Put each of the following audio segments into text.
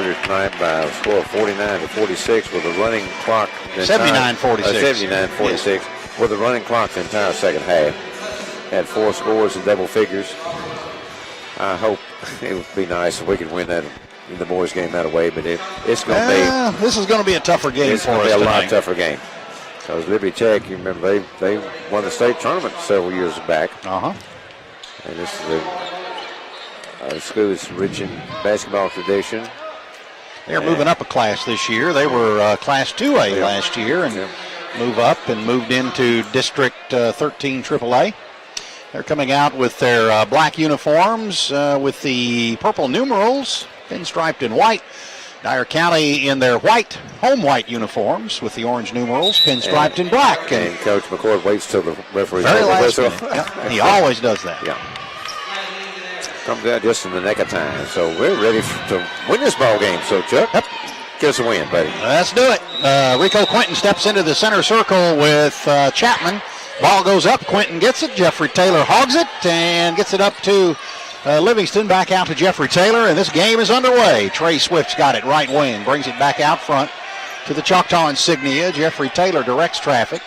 Crusaders tonight by a score of 49-46 with a running clock. 79-46. 79-46 yes. With a running clock the entire second half. Had 4 scores in double figures. I hope it would be nice if we could win that in the boys' game that way, but it's going to be. This is going to be a tougher game it's for us. It's going to be a tonight. lot tougher game. Because Liberty Tech, you remember, they won the state tournament several years back. And this is a school that's rich in basketball tradition. They're moving up a class this year. They were Class 2A last year and move up and moved into District 13 AAA. They're coming out with their black uniforms with the purple numerals, pinstriped in white. Dyer County in their home white uniforms with the orange numerals, pinstriped in black. And Coach McCord waits till the referee. Very last minute. He always does that. Yeah. Comes out just in the nick of time. So we're ready to win this ball game. So, Chuck, give us a win, buddy. Let's do it. Rico Quinton steps into the center circle with Chapman. Ball goes up. Quinton gets it. Jeffrey Taylor hogs it and gets it up to Livingston. Back out to Jeffrey Taylor, and this game is underway. Trey Swift's got it right wing. Brings it back out front to the Choctaw insignia. Jeffrey Taylor directs traffic.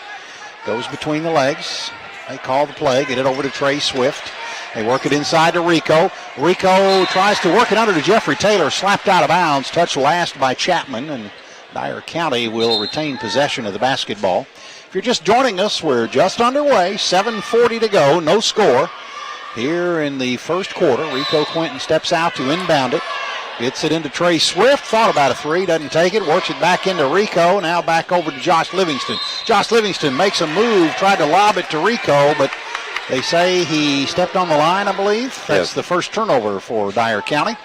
Goes between the legs. They call the play. Get it over to Trey Swift. They work it inside to Rico. Rico tries to work it under to Jeffrey Taylor. Slapped out of bounds. Touched last by Chapman. And Dyer County will retain possession of the basketball. If you're just joining us, we're just underway. 7:40 to go. No score. Here in the first quarter, Rico Quinton steps out to inbound it. Gets it into Trey Swift. Thought about a three. Doesn't take it. Works it back into Rico. Now back over to Josh Livingston. Josh Livingston makes a move. Tried to lob it to Rico, but they say he stepped on the line, I believe. That's the first turnover for Dyer County.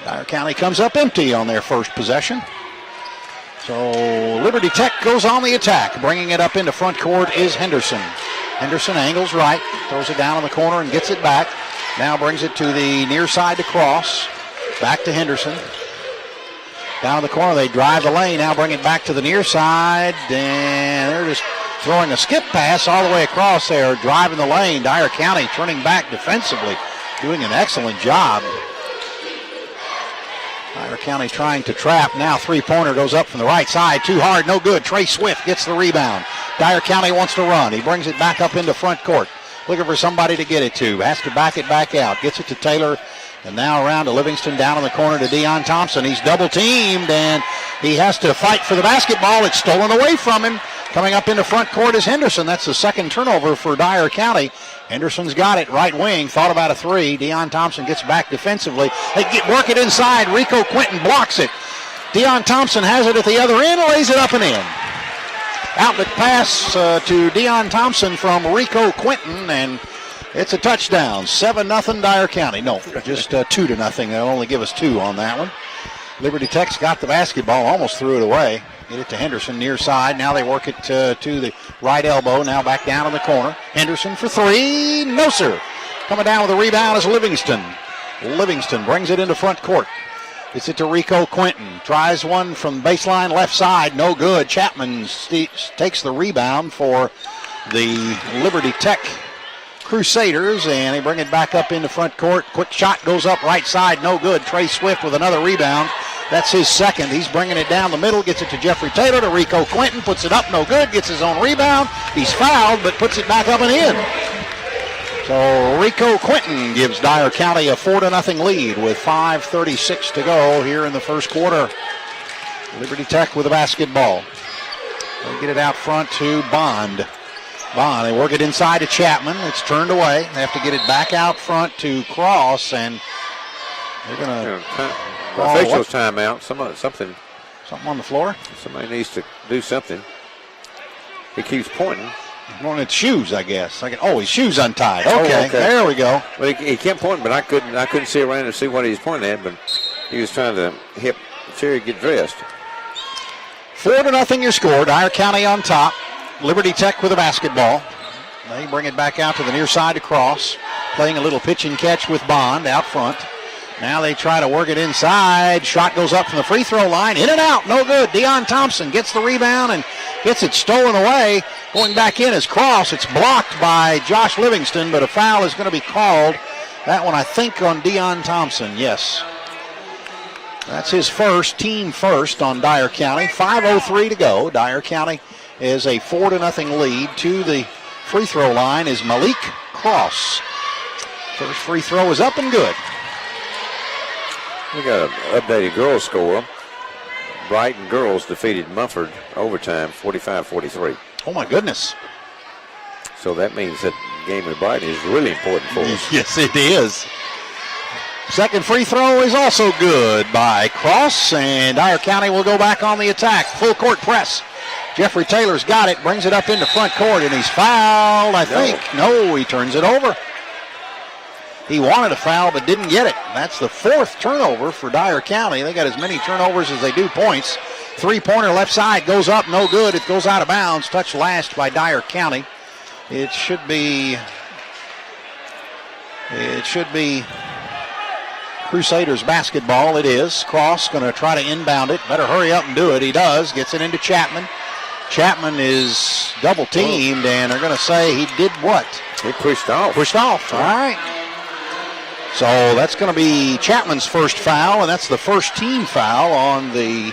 Dyer County comes up empty on their first possession. So Liberty Tech goes on the attack. Bringing it up into front court is Henderson. Henderson angles right, throws it down on the corner and gets it back. Now brings it to the near side to Cross. Back to Henderson. Down in the corner, they drive the lane. Now bring it back to the near side. And they're just throwing a skip pass all the way across there, driving the lane. Dyer County turning back defensively, doing an excellent job. Dyer County trying to trap. Now three-pointer goes up from the right side. Too hard, no good. Trey Swift gets the rebound. Dyer County wants to run. He brings it back up into front court. Looking for somebody to get it to. Has to back it back out. Gets it to Taylor. And now around to Livingston, down in the corner to Deion Thompson. He's double-teamed, and he has to fight for the basketball. It's stolen away from him. Coming up into front court is Henderson. That's the second turnover for Dyer County. Henderson's got it, right wing, thought about a three. Deion Thompson gets back defensively. They work it inside. Rico Quinton blocks it. Deion Thompson has it at the other end, lays it up and in. Outlet pass to Deion Thompson from Rico Quinton, and it's a touchdown. 7-0 Dyer County. No, just 2-0. They'll only give us 2 on that one. Liberty Tech's got the basketball, almost threw it away. Get it to Henderson near side. Now they work it to the right elbow. Now back down in the corner. Henderson for three. No, sir. Coming down with a rebound is Livingston. Livingston brings it into front court. Gets it to Rico Quinton. Tries one from baseline left side. No good. Chapman takes the rebound for the Liberty Tech Crusaders, and they bring it back up into front court. Quick shot goes up right side. No good. Trey Swift with another rebound. That's his second. He's bringing it down the middle. Gets it to Jeffrey Taylor, to Rico Quinton. Puts it up, no good. Gets his own rebound. He's fouled, but puts it back up and in. So Rico Quinton gives Dyer County a 4-0 lead with 5:36 to go here in the first quarter. Liberty Tech with the basketball. They get it out front to Bond. They work it inside to Chapman. It's turned away. They have to get it back out front to Cross, and they're going to... Official's timeout. Something on the floor? Somebody needs to do something. He keeps pointing. Well, it's shoes, I guess. His shoes untied. Okay, there we go. Well, he kept pointing, but I couldn't see around and see what he was pointing at, but he was trying to help Terry get dressed. 4-0 your score. Dyer County on top. Liberty Tech with the basketball. They bring it back out to the near side to Cross. Playing a little pitch and catch with Bond out front. Now they try to work it inside. Shot goes up from the free throw line. In and out. No good. Deion Thompson gets the rebound and gets it stolen away. Going back in is Cross. It's blocked by Josh Livingston, but a foul is going to be called. That one, I think, on Deion Thompson. Yes. That's his first, team first on Dyer County. 5:03 to go. Dyer County is a 4-0 lead. To the free throw line is Malik Cross. First free throw is up and good. We got an updated girls score. Brighton girls defeated Mufford overtime 45-43. Oh my goodness. So that means that the game with Brighton is really important for us. Yes, it is. Second free throw is also good by Cross, and Dyer County will go back on the attack. Full court press. Jeffrey Taylor's got it, brings it up into front court, and he's fouled, I think. No, he turns it over. He wanted a foul but didn't get it. That's the fourth turnover for Dyer County. They got as many turnovers as they do points. Three-pointer left side goes up, no good. It goes out of bounds. Touched last by Dyer County. It should be Crusaders basketball. It is. Cross going to try to inbound it. Better hurry up and do it. He does. Gets it into Chapman. Chapman is double teamed, and they're going to say he did what? He pushed off. Pushed off. All right. So that's going to be Chapman's first foul, and that's the first team foul on the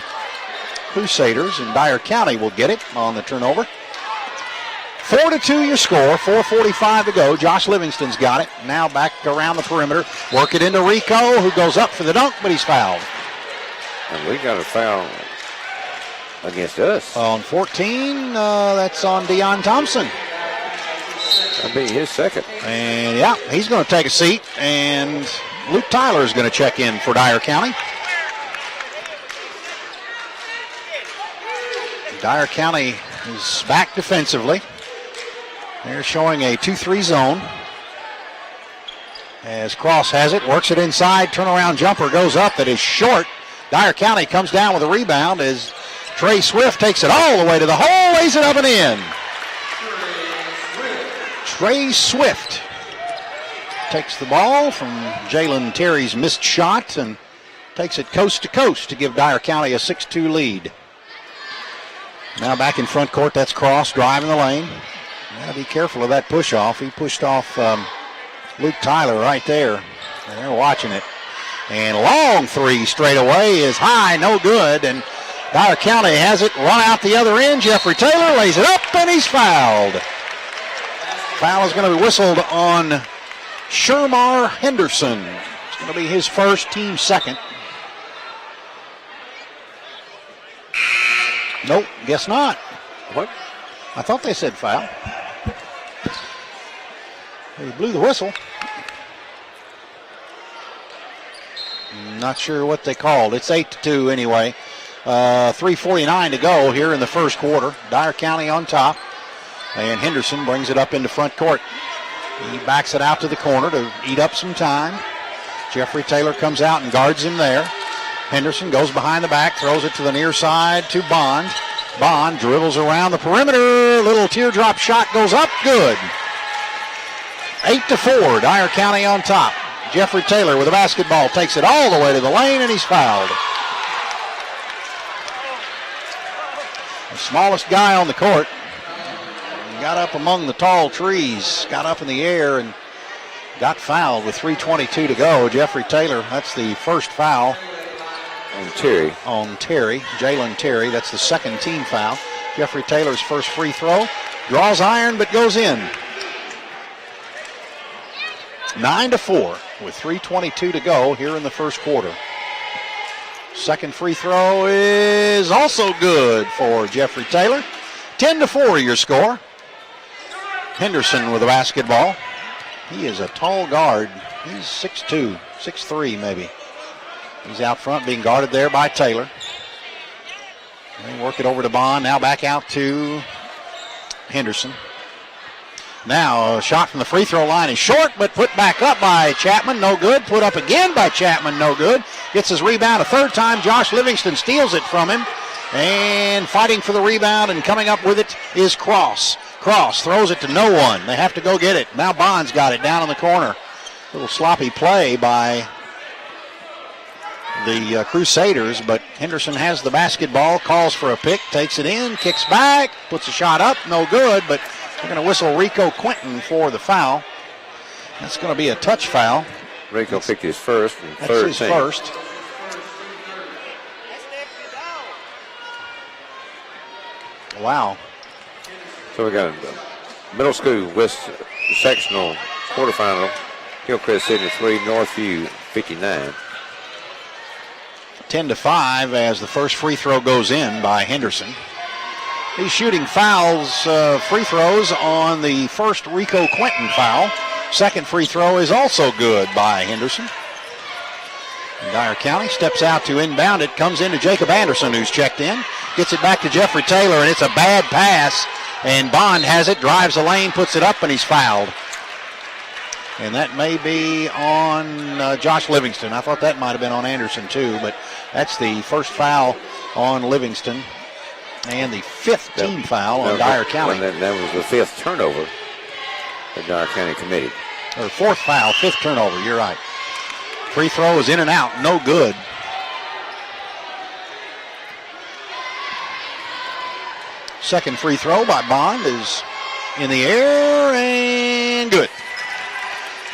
Crusaders, and Dyer County will get it on the turnover. 4-2 your score, 4:45 to go. Josh Livingston's got it. Now back around the perimeter. Work it into Rico, who goes up for the dunk, but he's fouled. And we got a foul against us. On 14, that's on Deion Thompson. That'll be his second. And, yeah, he's going to take a seat, and Luke Tyler is going to check in for Dyer County. Dyer County is back defensively. They're showing a 2-3 zone. As Cross has it, works it inside, turnaround jumper goes up, that is short. Dyer County comes down with a rebound as Trey Swift takes it all the way to the hole, lays it up and in. Trey Swift takes the ball from Jalen Terry's missed shot and takes it coast to coast to give Dyer County a 6-2 lead. Now back in front court, that's Cross driving the lane. Got to be careful of that push off. He pushed off Luke Tyler right there. And they're watching it. And long three straight away is high, no good. And Dyer County has it run out the other end. Jeffrey Taylor lays it up and he's fouled. Foul is going to be whistled on Shermar Henderson. It's going to be his first, team second. Nope, guess not. What? I thought they said foul. They blew the whistle. Not sure what they called. It's 8-2 anyway. 3:49 to go here in the first quarter. Dyer County on top. And Henderson brings it up into front court. He backs it out to the corner to eat up some time. Jeffrey Taylor comes out and guards him there. Henderson goes behind the back, throws it to the near side to Bond. Bond dribbles around the perimeter. Little teardrop shot goes up. Good. 8-4. Dyer County on top. Jeffrey Taylor with the basketball takes it all the way to the lane, and he's fouled. The smallest guy on the court. Got up among the tall trees, got up in the air, and got fouled with 3:22 to go. Jeffrey Taylor, that's the first foul. On Terry. On Terry, Jalen Terry. That's the second team foul. Jeffrey Taylor's first free throw. Draws iron, but goes in. 9-4 with 3:22 to go here in the first quarter. Second free throw is also good for Jeffrey Taylor. 10-4 your score. Henderson with the basketball. He is a tall guard. He's 6'2", 6'3" maybe. He's out front being guarded there by Taylor. They work it over to Bond. Now back out to Henderson. Now a shot from the free throw line is short, but put back up by Chapman. No good. Put up again by Chapman. No good. Gets his rebound a third time. Josh Livingston steals it from him. And fighting for the rebound and coming up with it is Cross. Cross throws it to no one. They have to go get it. Now Bond's got it down in the corner. Little sloppy play by the Crusaders, but Henderson has the basketball, calls for a pick, takes it in, kicks back, puts a shot up, no good, but they're going to whistle Rico Quinton for the foul. That's going to be a touch foul. Rico picked his first and That's third his team. first. Wow. So we got middle school West sectional quarterfinal. Hillcrest 73, Northview 59. 10-5 as the first free throw goes in by Henderson. He's shooting fouls, free throws on the first Rico Quinton foul. Second free throw is also good by Henderson. And Dyer County steps out to inbound it, comes into Jacob Anderson, who's checked in, gets it back to Jeffrey Taylor, and it's a bad pass. And Bond has it, drives the lane, puts it up, and he's fouled. And that may be on Josh Livingston. I thought that might have been on Anderson too, but that's the first foul on Livingston and the fifth team foul on Dyer County. That was the fifth turnover that Dyer County committed. Or fourth foul, fifth turnover, you're right. Free throw is in and out, no good. Second free throw by Bond is in the air and good.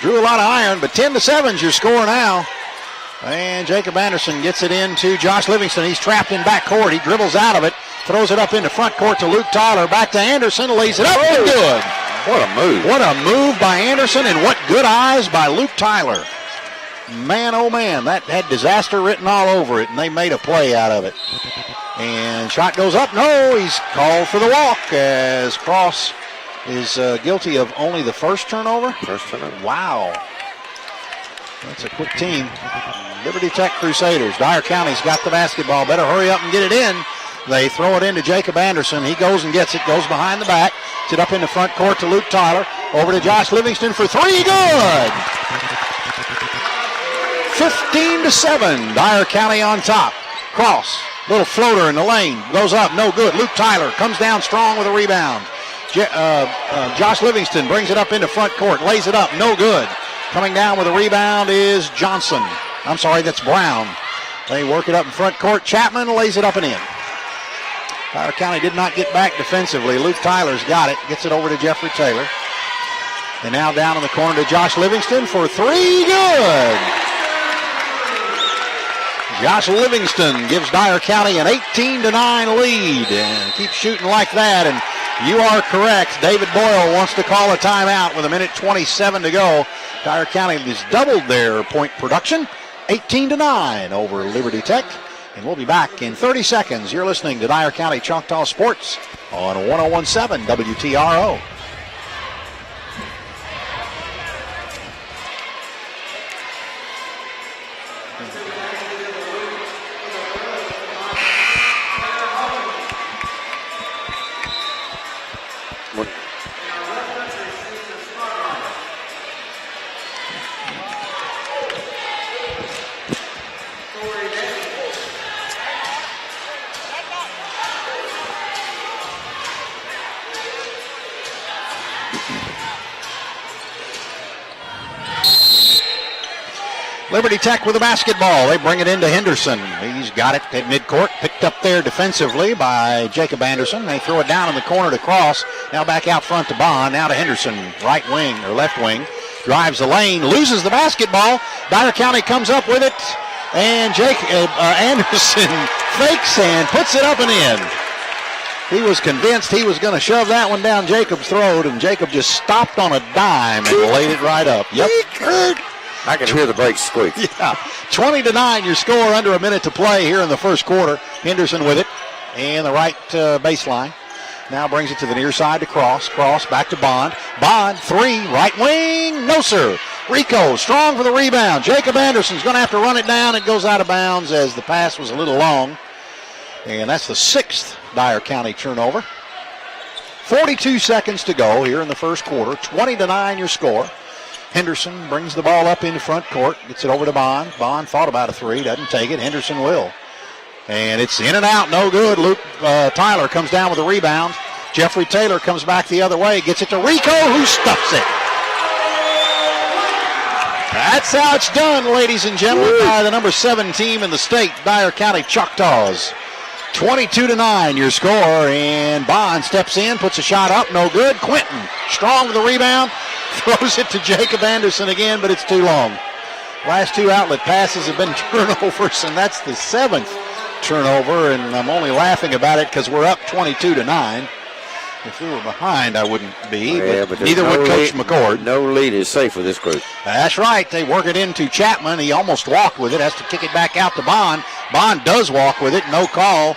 Drew a lot of iron, but 10-7 is your score now. And Jacob Anderson gets it into Josh Livingston. He's trapped in backcourt. He dribbles out of it, throws it up into front court to Luke Tyler. Back to Anderson, lays it up and good. What a move. What a move by Anderson, and what good eyes by Luke Tyler. Man, oh man, that had disaster written all over it, and they made a play out of it. And shot goes up. No, he's called for the walk as Cross is guilty of only the first turnover. First turnover. Wow. That's a quick team. Liberty Tech Crusaders. Dyer County's got the basketball. Better hurry up and get it in. They throw it into Jacob Anderson. He goes and gets it. Goes behind the back. Gets it up in the front court to Luke Tyler. Over to Josh Livingston for three. Good. 15-7. Dyer County on top. Cross. Little floater in the lane. Goes up. No good. Luke Tyler comes down strong with a rebound. Josh Livingston brings it up into front court. Lays it up. No good. Coming down with a rebound is Johnson. I'm sorry, that's Brown. They work it up in front court. Chapman lays it up and in. Dyer County did not get back defensively. Luke Tyler's got it. Gets it over to Jeffrey Taylor. And now down in the corner to Josh Livingston for three. Good. Josh Livingston gives Dyer County an 18-9 lead. And keeps shooting like that. And you are correct. David Boyle wants to call a timeout with 1:27 to go. Dyer County has doubled their point production, 18-9 over Liberty Tech. And we'll be back in 30 seconds. You're listening to Dyer County Choctaw Sports on 101.7 WTRO. Liberty Tech with the basketball. They bring it into Henderson. He's got it at midcourt. Picked up there defensively by Jacob Anderson. They throw it down in the corner to Cross. Now back out front to Bond. Now to Henderson, right wing or left wing. Drives the lane, loses the basketball. Dyer County comes up with it. And Anderson fakes and puts it up and in. He was convinced he was going to shove that one down Jacob's throat, and Jacob just stopped on a dime and laid it right up. Yep. I can hear the brakes squeak. Yeah, 20-9 your score, under a minute to play here in the first quarter. Henderson with it, and the right baseline. Now brings it to the near side to Cross. Cross back to Bond. Bond, three, right wing, no sir. Rico, strong for the rebound. Jacob Anderson's going to have to run it down. It goes out of bounds as the pass was a little long. And that's the sixth Dyer County turnover. 42 seconds to go here in the first quarter. 20-9 your score. Henderson brings the ball up in front court, gets it over to Bond. Bond thought about a three, doesn't take it. Henderson will. And it's in and out, no good. Luke Tyler comes down with a rebound. Jeffrey Taylor comes back the other way, gets it to Rico, who stuffs it. That's how it's done, ladies and gentlemen, by the number 7 team in the state, Dyer County Choctaws. 22-9 your score, and Bond steps in, puts a shot up, no good. Quinton, strong with the rebound. Throws it to Jacob Anderson again, but it's too long. Last two outlet passes have been turnovers, and that's the 7th turnover, and I'm only laughing about it because we're up 22-9. If we were behind, I wouldn't be, but neither would Coach McCord. No lead is safe with this group. That's right. They work it into Chapman. He almost walked with it, has to kick it back out to Bond. Bond does walk with it, no call.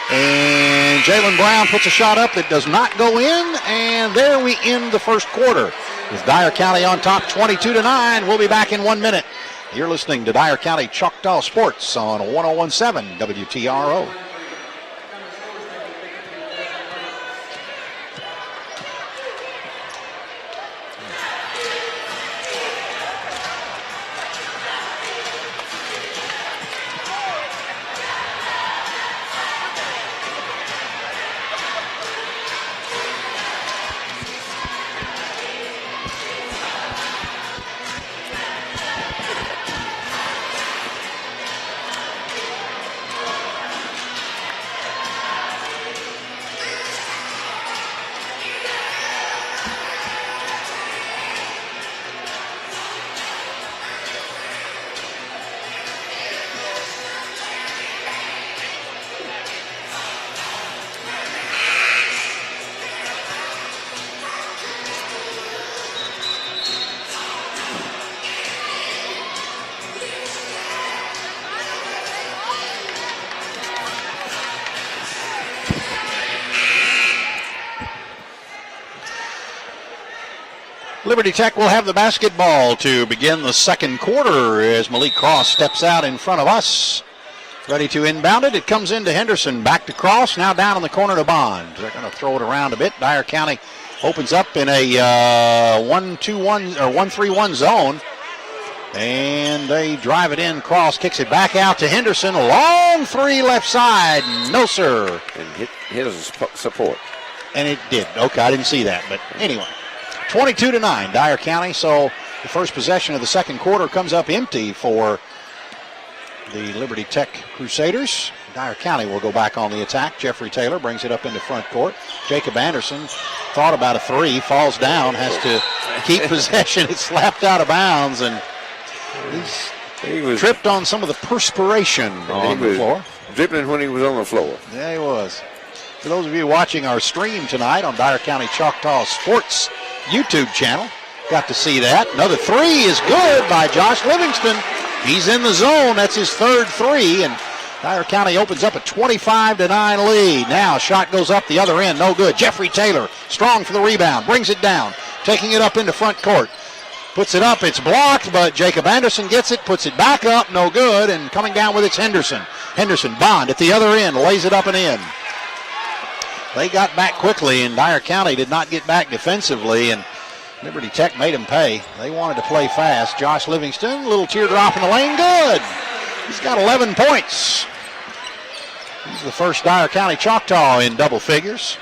And Jalen Brown puts a shot up that does not go in, and there we end the first quarter. With Dyer County on top 22-9. We'll be back in 1 minute. You're listening to Dyer County Choctaw Sports on 101.7 WTRO. Liberty Tech will have the basketball to begin the second quarter as Malik Cross steps out in front of us. Ready to inbound it. It comes into Henderson. Back to Cross. Now down in the corner to Bond. They're going to throw it around a bit. Dyer County opens up in a 1-2-1 or 1-3-1 zone. And they drive it in. Cross kicks it back out to Henderson. Long three left side. No, sir. And hit his support. And it did. Okay, I didn't see that. But anyway. 22-9, Dyer County. So the first possession of the second quarter comes up empty for the Liberty Tech Crusaders. Dyer County will go back on the attack. Jeffrey Taylor brings it up into front court. Jacob Anderson thought about a three, falls down, has to keep possession. It's slapped out of bounds, and he was tripped on some of the perspiration on the floor. Dribbling when he was on the floor. Yeah, he was. For those of you watching our stream tonight on Dyer County Choctaw Sports YouTube channel, got to see that. Another three is good by Josh Livingston. He's in the zone. That's his third three, and Dyer County opens up a 25-9 lead. Now shot goes up the other end, no good. Jeffrey Taylor, strong for the rebound, brings it down, taking it up into front court. Puts it up, it's blocked, but Jacob Anderson gets it, puts it back up, no good, and coming down with it's Henderson. Henderson, Bond at the other end, lays it up and in. They got back quickly, and Dyer County did not get back defensively, and Liberty Tech made them pay. They wanted to play fast. Josh Livingston, little teardrop in the lane, good. He's got 11 points. He's the first Dyer County Choctaw in double figures.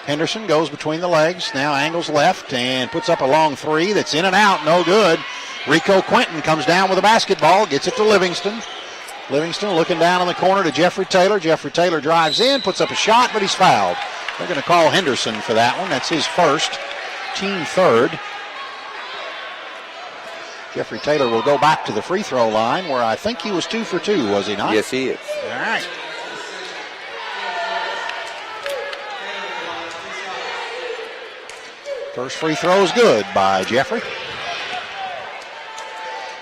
Henderson goes between the legs, now angles left and puts up a long three that's in and out, no good. Rico Quinton comes down with a basketball, gets it to Livingston. Livingston looking down in the corner to Jeffrey Taylor. Jeffrey Taylor drives in, puts up a shot, but he's fouled. They're going to call Henderson for that one. That's his first, team third. Jeffrey Taylor will go back to the free throw line where I think he was 2 for 2, was he not? Yes, he is. All right. First free throw is good by Jeffrey.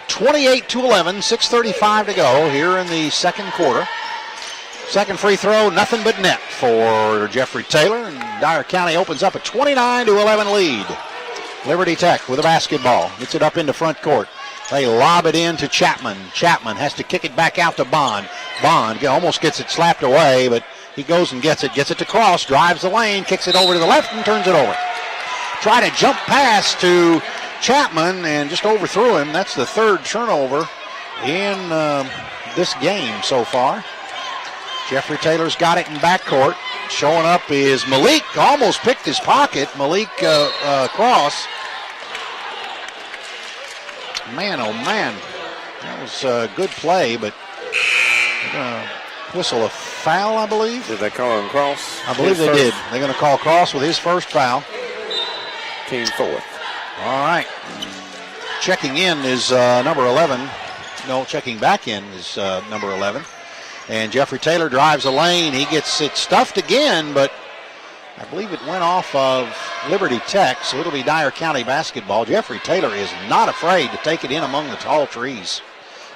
28-11, 6:35 to go here in the second quarter. Second free throw, nothing but net for Jeffrey Taylor, and Dyer County opens up a 29-11 lead. Liberty Tech with a basketball, gets it up into front court. They lob it in to Chapman. Chapman has to kick it back out to Bond. Bond almost gets it slapped away, but he goes and gets it to Cross, drives the lane, kicks it over to the left and turns it over. Try to jump pass to Chapman and just overthrew him. That's the third turnover in this game so far. Jeffrey Taylor's got it in backcourt. Showing up is Malik. Almost picked his pocket. Malik Cross. Man, oh man. That was a good play, but whistle a foul, I believe. Did they call him Cross? I believe they did. They're going to call Cross with his first foul. Team fourth. All right. Checking in is number 11. No, checking back in is number 11. And Jeffrey Taylor drives the lane. He gets it stuffed again, but I believe it went off of Liberty Tech, so it'll be Dyer County basketball. Jeffrey Taylor is not afraid to take it in among the tall trees.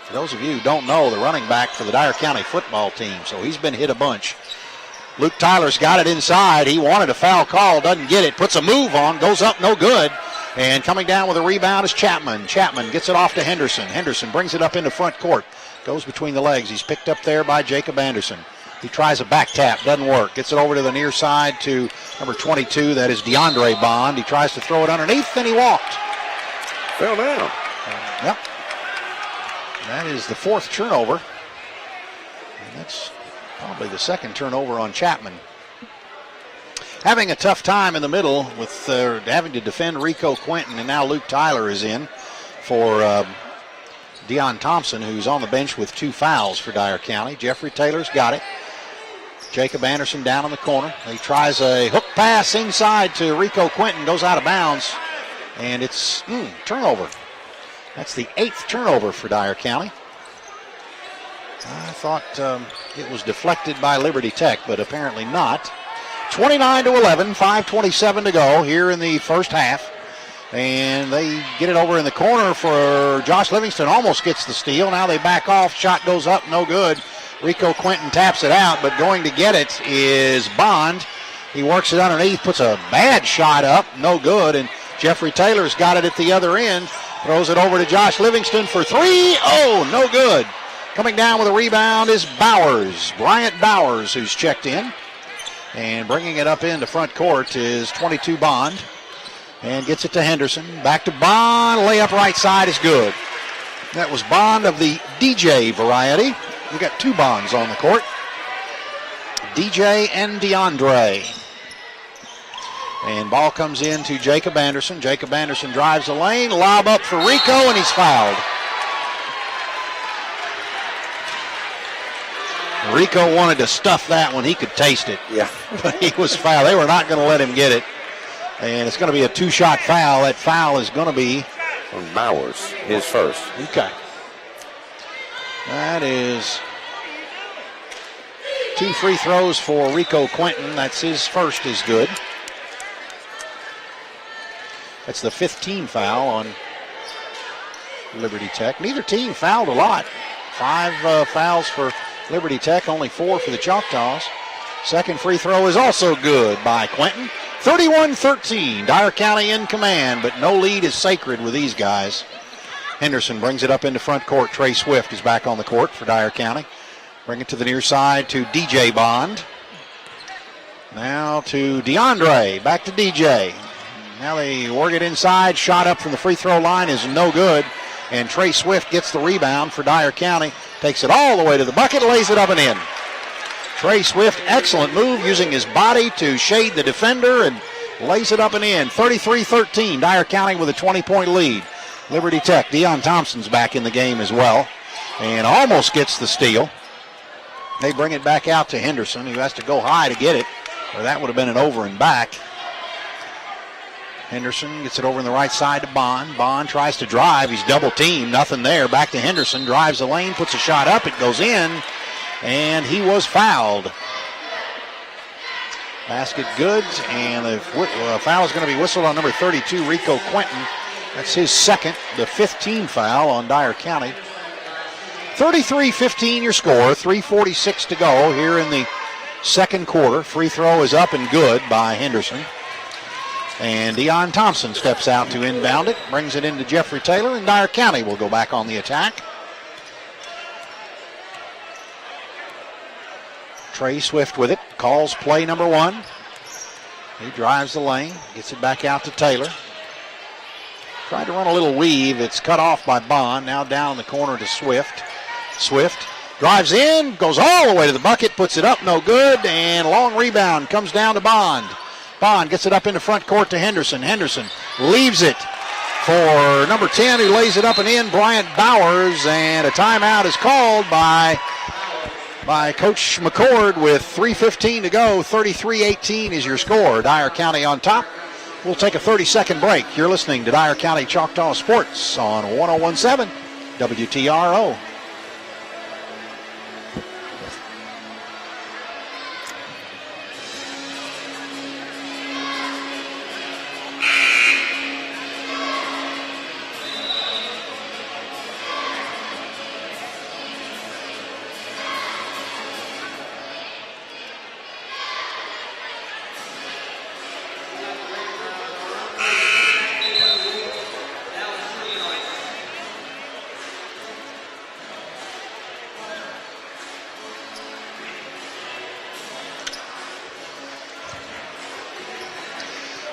For those of you who don't know, the running back for the Dyer County football team, so he's been hit a bunch. Luke Tyler's got it inside. He wanted a foul call, doesn't get it, puts a move on, goes up, no good. And coming down with a rebound is Chapman. Chapman gets it off to Henderson. Henderson brings it up into front court. Goes between the legs. He's picked up there by Jacob Anderson. He tries a back tap, doesn't work. Gets it over to the near side to number 22, that is DeAndre Bond. He tries to throw it underneath, and he walked. Fell down. Yep. That is the fourth turnover. And that's probably the second turnover on Chapman. Having a tough time in the middle with having to defend Rico Quinton, and now Luke Tyler is in for Deion Thompson, who's on the bench with 2 fouls for Dyer County. Jeffrey Taylor's got it. Jacob Anderson down in the corner. He tries a hook pass inside to Rico Quinton, goes out of bounds, and it's turnover. That's the 8th turnover for Dyer County. I thought it was deflected by Liberty Tech, but apparently not. 29-11, 5:27 to go here in the first half. And they get it over in the corner for Josh Livingston. Almost gets the steal. Now they back off. Shot goes up, no good. Rico Quinton taps it out, but going to get it is Bond. He works it underneath, puts a bad shot up, no good. And Jeffrey Taylor's got it at the other end. Throws it over to Josh Livingston for 3. Oh, no good. Coming down with a rebound is Bowers. Bryant Bowers, who's checked in. And bringing it up into front court is 22 Bond. And gets it to Henderson. Back to Bond. Layup right side is good. That was Bond of the DJ variety. We got 2 Bonds on the court. DJ and DeAndre. And ball comes in to Jacob Anderson. Jacob Anderson drives the lane. Lob up for Rico, and he's fouled. Rico wanted to stuff that one. He could taste it. Yeah. But he was fouled. They were not going to let him get it. And it's going to be a 2-shot foul. That foul is going to be on Bowers, his first. Okay. That is 2 free throws for Rico Quinton. That's his first is good. That's the 5th team foul on Liberty Tech. Neither team fouled a lot. 5 fouls for Liberty Tech, only 4 for the Choctaws. Second free throw is also good by Quinton. 31-13, Dyer County in command, but no lead is sacred with these guys. Henderson brings it up into front court. Trey Swift is back on the court for Dyer County. Bring it to the near side to DJ Bond. Now to DeAndre, back to DJ. Now they work it inside. Shot up from the free throw line is no good. And Trey Swift gets the rebound for Dyer County. Takes it all the way to the bucket, lays it up and in. Trey Swift, excellent move, using his body to shade the defender and lays it up and in. 33-13, Dyer County with a 20-point lead. Liberty Tech, Deion Thompson's back in the game as well and almost gets the steal. They bring it back out to Henderson, who has to go high to get it, or that would have been an over and back. Henderson gets it over on the right side to Bond. Bond tries to drive. He's double teamed. Nothing there. Back to Henderson. Drives the lane. Puts a shot up. It goes in. And he was fouled. Basket good. And the foul is going to be whistled on number 32, Rico Quinton. That's his second. The 5th team foul on Dyer County. 33-15 your score. 3:46 to go here in the second quarter. Free throw is up and good by Henderson. And Deion Thompson steps out to inbound it, brings it into Jeffrey Taylor, and Dyer County will go back on the attack. Trey Swift with it, calls play number 1. He drives the lane, gets it back out to Taylor. Tried to run a little weave, it's cut off by Bond, now down in the corner to Swift. Swift drives in, goes all the way to the bucket, puts it up, no good, and long rebound comes down to Bond. Bond gets it up into front court to Henderson. Henderson leaves it for number 10, who lays it up and in, Bryant Bowers, and a timeout is called by Coach McCord with 3:15 to go. 33-18 is your score. Dyer County on top. We'll take a 30-second break. You're listening to Dyer County Choctaw Sports on 101.7 WTRO.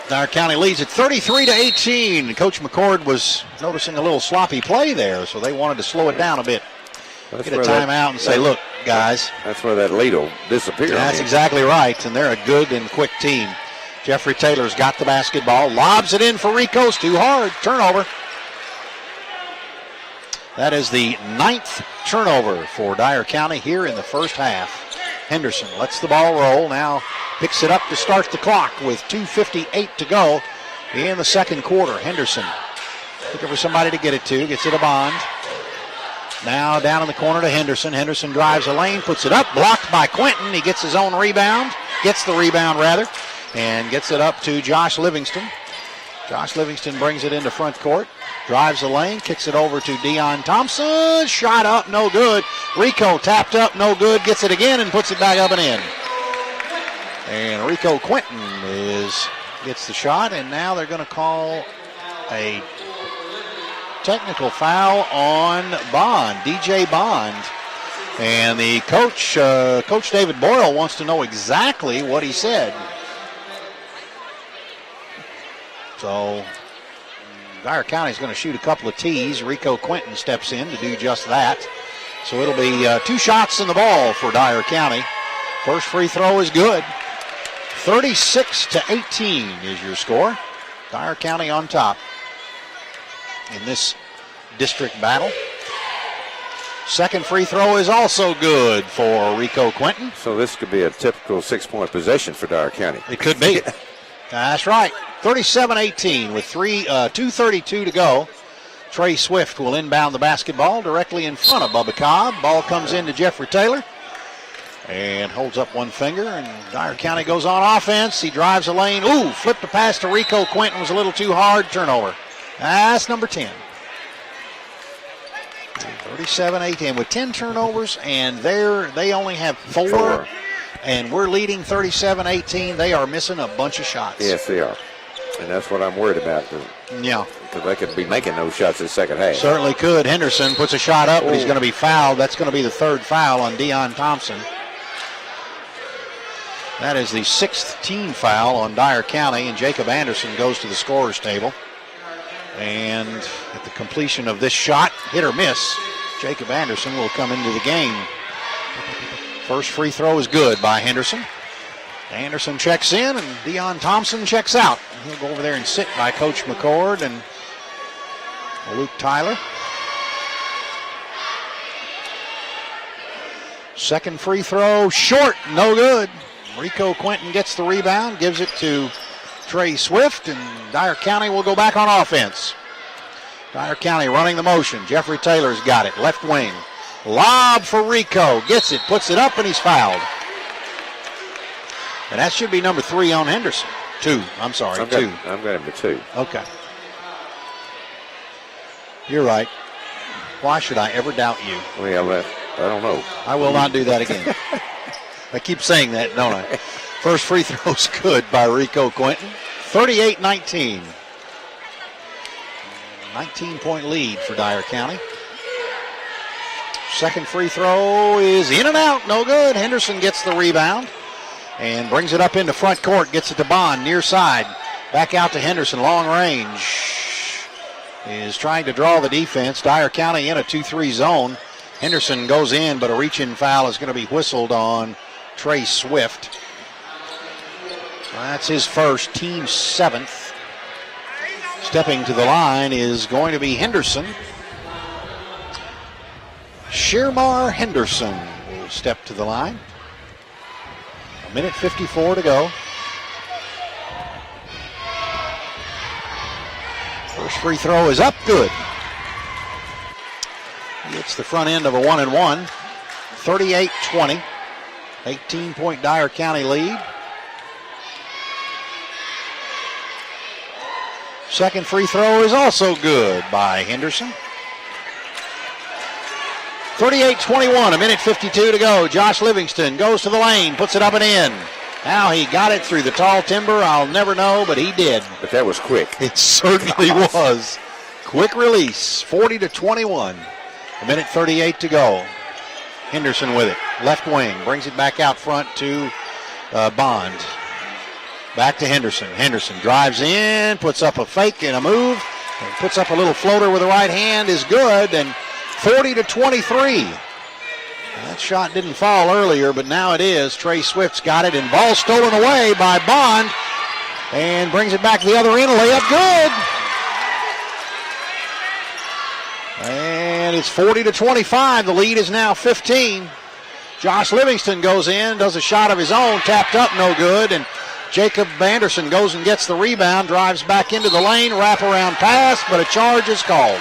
Dyer County leads it 33-18. Coach McCord was noticing a little sloppy play there, so they wanted to slow it down a bit. Get a timeout and say, look, guys. That's where that lead will disappear. That's exactly right, and they're a good and quick team. Jeffrey Taylor's got the basketball, lobs it in for Rico's, too hard, turnover. That is the 9th turnover for Dyer County here in the first half. Henderson lets the ball roll, now picks it up to start the clock with 2:58 to go in the second quarter. Henderson looking for somebody to get it to, gets it to Bond. Now down in the corner to Henderson. Henderson drives a lane, puts it up, blocked by Quentin. He gets his own rebound, and gets it up to Josh Livingston. Josh Livingston brings it into front court, drives the lane, kicks it over to Dion Thompson. Shot up, no good. Rico tapped up, no good. Gets it again and puts it back up and in. And Rico Quentin gets the shot, and now they're going to call a technical foul on Bond, DJ Bond. And the coach, Coach David Boyle, wants to know exactly what he said. So Dyer County is going to shoot a couple of tees. Rico Quentin steps in to do just that. So it'll be 2 shots in the ball for Dyer County. First free throw is good. 36-18 is your score. Dyer County on top in this district battle. Second free throw is also good for Rico Quentin. So this could be a typical 6-point possession for Dyer County. It could be. That's right. 37-18 with 2:32 to go. Trey Swift will inbound the basketball directly in front of Bubba Cobb. Ball comes in to Jeffrey Taylor and holds up one finger, and Dyer County goes on offense. He drives the lane. Ooh, flipped a pass to Rico Quentin. Was a little too hard. Turnover. That's number 10. 37-18 with 10 turnovers, and they only have 4. And we're leading 37-18. They are missing a bunch of shots. Yes, they are. And that's what I'm worried about. Yeah. Because they could be making those shots in the second half. Certainly could. Henderson puts a shot up, but he's going to be fouled. That's going to be the 3rd foul on Dion Thompson. That is the 6th team foul on Dyer County, and Jacob Anderson goes to the scorer's table. And at the completion of this shot, hit or miss, Jacob Anderson will come into the game. First free throw is good by Henderson. Anderson checks in, and Dion Thompson checks out. He'll go over there and sit by Coach McCord and Luke Tyler. Second free throw, short, no good. Rico Quentin gets the rebound, gives it to Trey Swift, and Dyer County will go back on offense. Dyer County running the motion. Jeffrey Taylor's got it, left wing. Lob for Rico, gets it, puts it up, and he's fouled. And that should be number 3 on Henderson. 2, I'm sorry, 2. I've got him to 2. Okay. You're right. Why should I ever doubt you? Well, I don't know. I will not do that again. I keep saying that, don't I? First free throw's good by Rico Quentin. 38-19. 19-point lead for Dyer County. Second free throw is in and out, no good. Henderson gets the rebound and brings it up into front court, gets it to Bond, near side. Back out to Henderson, long range. Is trying to draw the defense. Dyer County in a 2-3 zone. Henderson goes in, but a reach-in foul is going to be whistled on Trey Swift. That's his first, team 7th. Stepping to the line is going to be Henderson. Shirmar Henderson will step to the line. 1:54 to go. First free throw is up, good. It's the front end of a 1-and-1. 38-20. 18-point Dyer County lead. Second free throw is also good by Henderson. 38-21, 1:52 to go. Josh Livingston goes to the lane, puts it up and in. How he got it through the tall timber, I'll never know, but he did. But that was quick. It certainly was. Quick release, 40-21. 1:38 to go. Henderson with it. Left wing, brings it back out front to Bond. Back to Henderson. Henderson drives in, puts up a fake and a move, and puts up a little floater with the right hand, is good, and 40-23. That shot didn't fall earlier, but now it is. Trey Swift's got it, and ball stolen away by Bond, and brings it back to the other end. A layup good. And it's 40-25. The lead is now 15. Josh Livingston goes in, does a shot of his own, tapped up, no good, and Jacob Anderson goes and gets the rebound, drives back into the lane, wraparound pass, but a charge is called.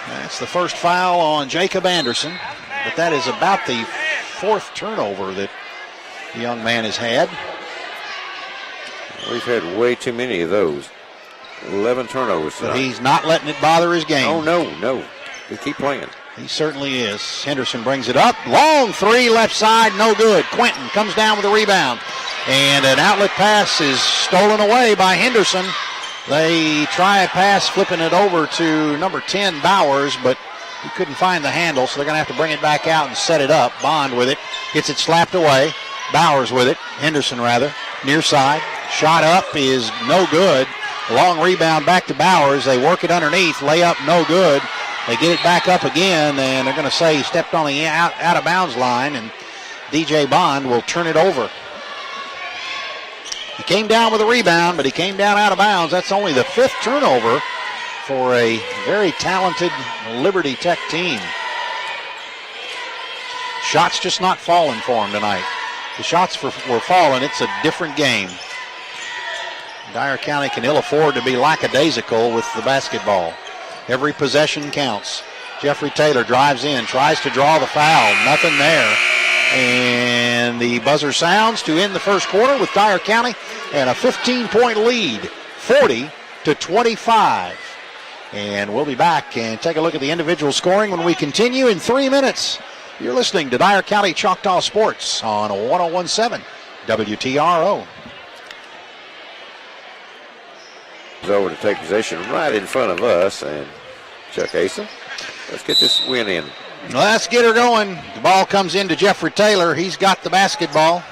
That's the first foul on Jacob Anderson, but that is about the fourth turnover that the young man has had. We've had way too many of those. 11 turnovers tonight. But he's not letting it bother his game. Oh, no. They keep playing. He certainly is. Henderson brings it up. Long three, left side, no good. Quentin comes down with a rebound. And an outlet pass is stolen away by Henderson. They try a pass, flipping it over to number 10, Bowers, but he couldn't find the handle, so they're going to have to bring it back out and set it up. Bond with it. Gets it slapped away. Bowers with it. Henderson, rather. Near side. Shot up is no good. Long rebound back to Bowers. They work it underneath. Layup, no good. They get it back up again, and they're going to say he stepped on the out of bounds line, and DJ Bond will turn it over. He came down with a rebound, but he came down out of bounds. That's only the fifth turnover for a very talented Liberty Tech team. Shots just not falling for him tonight. The shots were falling. It's a different game. Dyer County can ill afford to be lackadaisical with the basketball. Every possession counts. Jeffrey Taylor drives in, tries to draw the foul. Nothing there. And the buzzer sounds to end the first quarter with Dyer County and a 15-point lead, 40-25. And we'll be back and take a look at the individual scoring when we continue in 3 minutes. You're listening to Dyer County Choctaw Sports on 101.7 WTRO. Over to take possession right in front of us, and Chuck Asa, let's get this win in. Let's get her going. The ball comes into Jeffrey Taylor. He's got the basketball,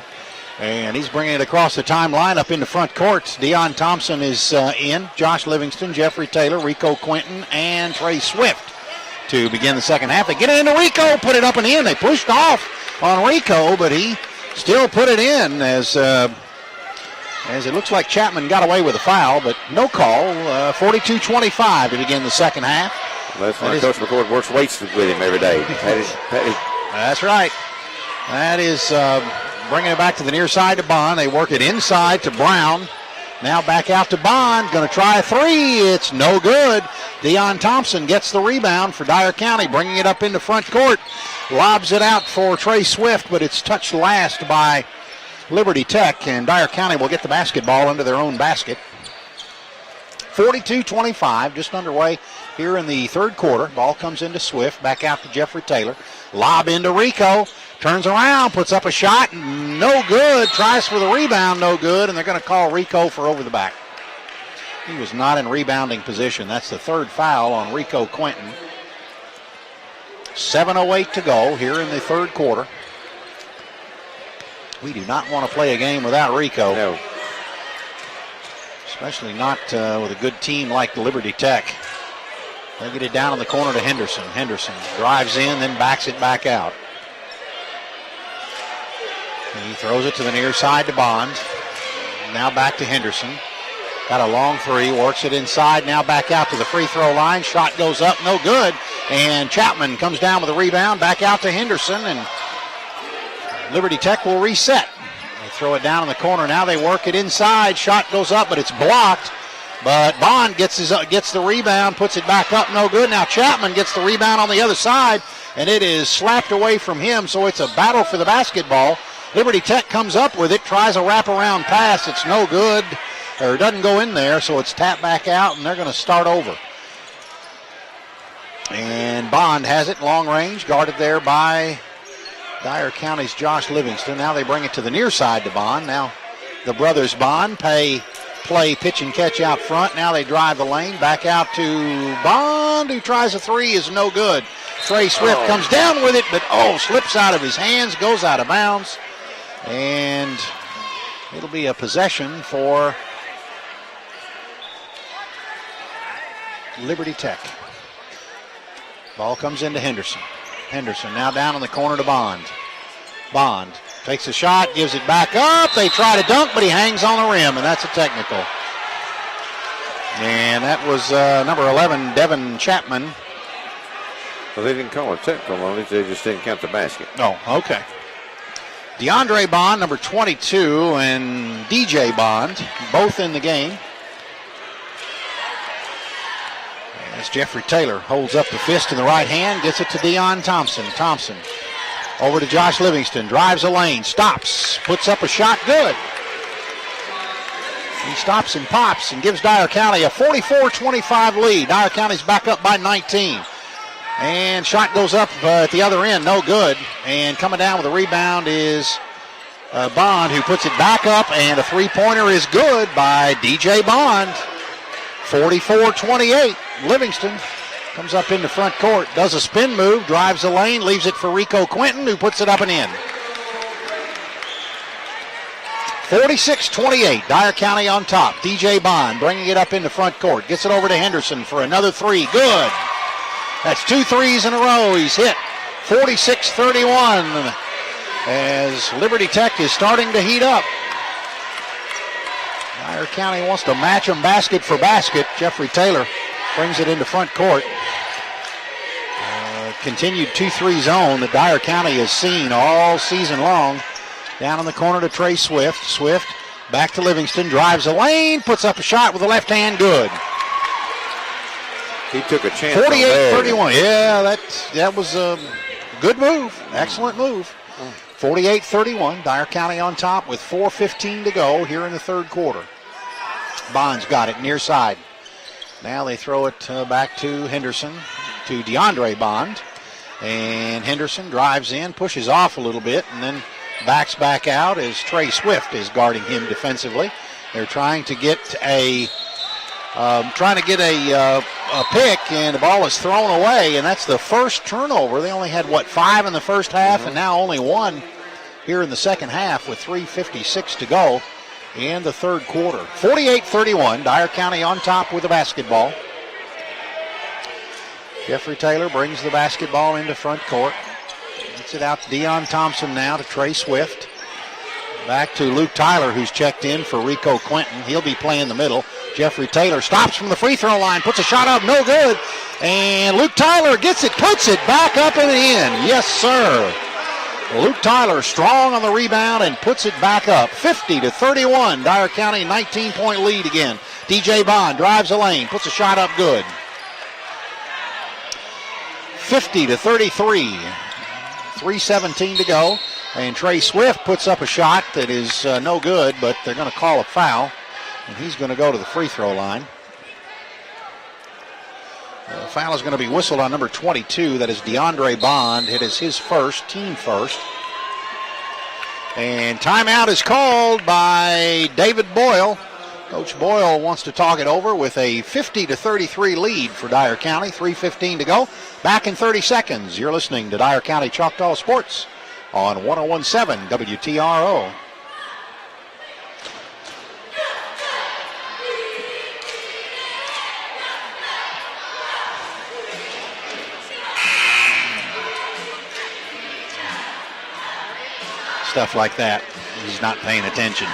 and he's bringing it across the timeline up into front court. Deion Thompson is in. Josh Livingston, Jeffrey Taylor, Rico Quinton, and Trey Swift to begin the second half. They get it into Rico, put it up and in. They pushed off on Rico, but he still put it in as it looks like Chapman got away with a foul, but no call. 42-25 to begin the second half. That's why Coach McCord works weights with him every day. That's right. That is bringing it back to the near side to Bond. They work it inside to Brown. Now back out to Bond. Going to try a three. It's no good. Deion Thompson gets the rebound for Dyer County, bringing it up into front court. Lobs it out for Trey Swift, but it's touched last by Liberty Tech, and Dyer County will get the basketball into their own basket. 42-25, just underway here in the third quarter. Ball comes into Swift, back out to Jeffrey Taylor. Lob into Rico, turns around, puts up a shot, no good. Tries for the rebound, no good, and they're going to call Rico for over the back. He was not in rebounding position. That's the third foul on Rico Quinton. 7:08 to go here in the third quarter. We do not want to play a game without Rico. No. Especially not with a good team like Liberty Tech. They get it down in the corner to Henderson. Henderson drives in, then backs it back out. And he throws it to the near side to Bond. Now back to Henderson. Got a long three, works it inside, now back out to the free throw line. Shot goes up, no good. And Chapman comes down with a rebound, back out to Henderson, and Liberty Tech will reset. They throw it down in the corner. Now they work it inside. Shot goes up, but it's blocked. But Bond gets the rebound, puts it back up, no good. Now Chapman gets the rebound on the other side, and it is slapped away from him, so it's a battle for the basketball. Liberty Tech comes up with it, tries a wraparound pass. It's no good, or doesn't go in there, so it's tapped back out, and they're going to start over. And Bond has it, long range, guarded there by Dyer County's Josh Livingston. Now they bring it to the near side to Bond. Now the brothers Bond play pitch and catch out front. Now they drive the lane. Back out to Bond, who tries a three, is no good. Trey Swift comes down with it, but slips out of his hands, goes out of bounds. And It'll be a possession for Liberty Tech. Ball comes into Henderson. Henderson now down in the corner to Bond. Bond takes a shot, gives it back up. They try to dunk, but he hangs on the rim, and that's a technical. And that was number 11, Devin Chapman. Well, they didn't call it technical on it. They just didn't count the basket. Oh, okay. DeAndre Bond, number 22, and DJ Bond, both in the game. As Jeffrey Taylor holds up the fist in the right hand, gets it to Deion Thompson. Thompson over to Josh Livingston, drives a lane, stops, puts up a shot, good. He stops and pops and gives Dyer County a 44-25 lead. Dyer County's back up by 19. And shot goes up at the other end, no good. And coming down with a rebound is Bond, who puts it back up, and a three-pointer is good by DJ Bond. 44-28. Livingston comes up into front court, does a spin move, drives the lane, leaves it for Rico Quinton, who puts it up and in. 46-28, Dyer County on top. DJ Bond bringing it up into front court, gets it over to Henderson for another three, good. That's 2 threes in a row. He's hit. 46-31 as Liberty Tech is starting to heat up. Dyer County wants to match them basket for basket. Jeffrey Taylor brings it into front court. Continued 2-3 zone that Dyer County has seen all season long. Down in the corner to Trey Swift. Swift back to Livingston, drives a lane, puts up a shot with the left hand, good. He took a chance. 48-31. Yeah, that was a good move. Excellent move. 48-31. Dyer County on top with 4:15 to go here in the third quarter. Bond's got it near side. Now they throw it back to Henderson, to DeAndre Bond. And Henderson drives in, pushes off a little bit, and then backs back out as Trey Swift is guarding him defensively. They're trying to get a pick, and the ball is thrown away, and that's the first turnover. They only had, 5 in the first half, and now only 1 here in the second half with 3:56 to go in the third quarter. 48-31, Dyer County on top with the basketball. Jeffrey Taylor brings the basketball into front court. Gets it out to Deion Thompson now to Trey Swift. Back to Luke Tyler, who's checked in for Rico Quinton. He'll be playing the middle. Jeffrey Taylor stops from the free throw line, puts a shot up, no good. And Luke Tyler gets it, puts it back up and in. Yes, sir. Luke Tyler strong on the rebound and puts it back up. 50-31. Dyer County 19-point lead again. DJ Bond drives the lane, puts a shot up, good. 50-33. 3:17 to go. And Trey Swift puts up a shot that is no good, but they're going to call a foul. And he's going to go to the free throw line. The foul is going to be whistled on number 22. That is DeAndre Bond. It is his first, team first. And timeout is called by David Boyle. Coach Boyle wants to talk it over with a 50-33 lead for Dyer County. 3:15 to go. Back in 30 seconds. You're listening to Dyer County Choctaw Sports on 101.7 WTRO. Stuff like that. He's not paying attention.